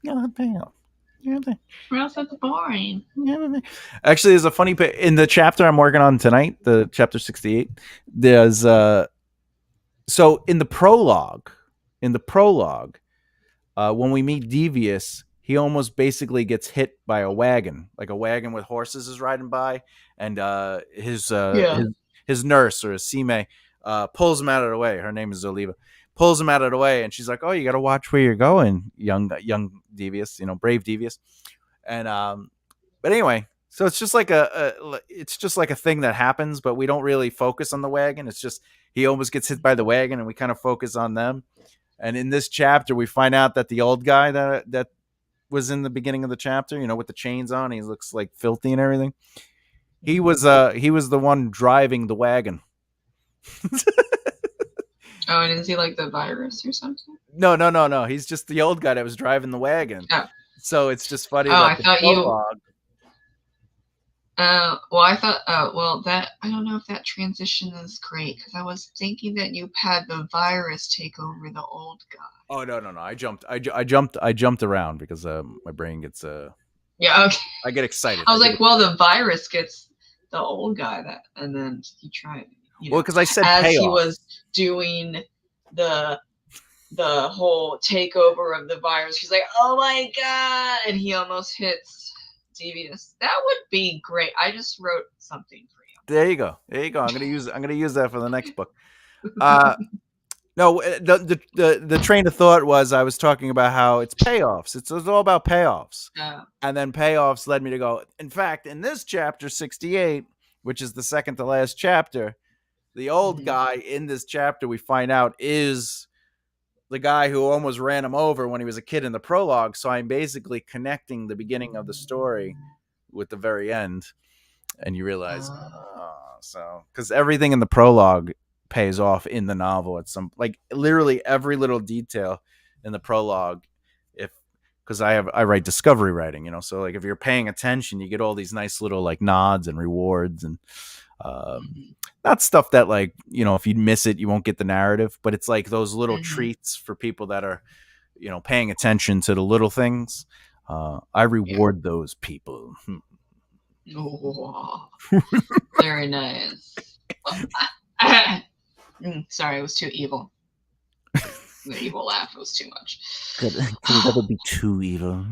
You gotta have payoff. You gotta have Or else that's boring. yeah. Actually, there's a funny in the chapter I'm working on tonight, the chapter 68. There's so in the prologue, when we meet Devious, he almost basically gets hit by a wagon, like a wagon with horses is riding by, and Yeah. his nurse or his Sime pulls him out of the way. Her name is Oliva. Pulls him out of the way, and she's like, "Oh, you got to watch where you're going, young Devious, brave Devious." And but anyway, so it's just like it's just like a thing that happens, but we don't really focus on the wagon. It's just he almost gets hit by the wagon, and we kind of focus on them. And in this chapter, we find out that the old guy that was in the beginning of the chapter, with the chains on, he looks like filthy and everything. Mhm. He was the one driving the wagon. Oh, and is he like the virus or something? No. He's just the old guy that was driving the wagon. Oh. So it's just funny Oh, that I the thought you. prologue. Well, I thought. Well, that I don't know if that transition is great because I was thinking that you had the virus take over the old guy. Oh no! I jumped around because my brain gets Yeah. Okay. I get excited. I was like, well, the virus gets the old guy that, and then he tried. Well, because I said As he payoff. was doing the the whole takeover of the virus. He's like, "Oh my god!" and he almost hits Devious. That would be great. I just wrote something for There you go. There you go. I'm gonna use that for the next book. Uh, no, the train of thought was I was talking about how it's payoffs. It's all about payoffs, you. and then payoffs led me to go. In fact, in this chapter 68, which is the second to last chapter, the old Mhm. guy in this chapter we find out is the guy who almost ran him over when he was a kid in the prologue. So I'm basically connecting the beginning of the story with the very end, and you realize, oh, so because everything in the prologue pays off in the novel at some, like, literally every little detail in the prologue. If Because I write discovery writing, so like if you're paying attention, you get all these nice little like nods and rewards, and um, Mhm. not stuff that, like, if you miss it, you won't get the narrative, but it's like those little Mhm. treats for people that are paying attention to the little things. I Yeah. reward those people. Oh, very nice. Sorry, it was too evil. The evil laugh was too much. Could it ever be too evil?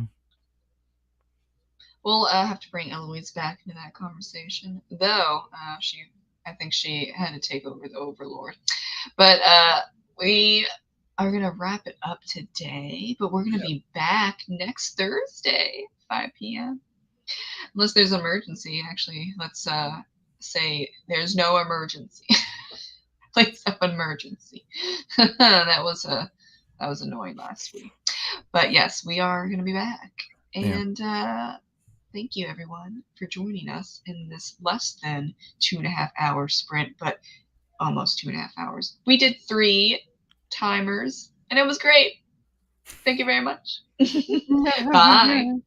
We'll have to bring Eloise back into that conversation, though I think she had to take over the Overlord. But we are gonna wrap it up today. But we're gonna Yeah. be back next Thursday, 5 p.m. Unless there's an emergency. Actually, let's say there's no emergency. Place of emergency. That was annoying last week. But yes, we are gonna be back, Yeah. and thank you, everyone, for joining us in this less than 2.5 hour sprint, but almost 2.5 hours. We did 3 timers, and it was great. Thank you very much. Bye.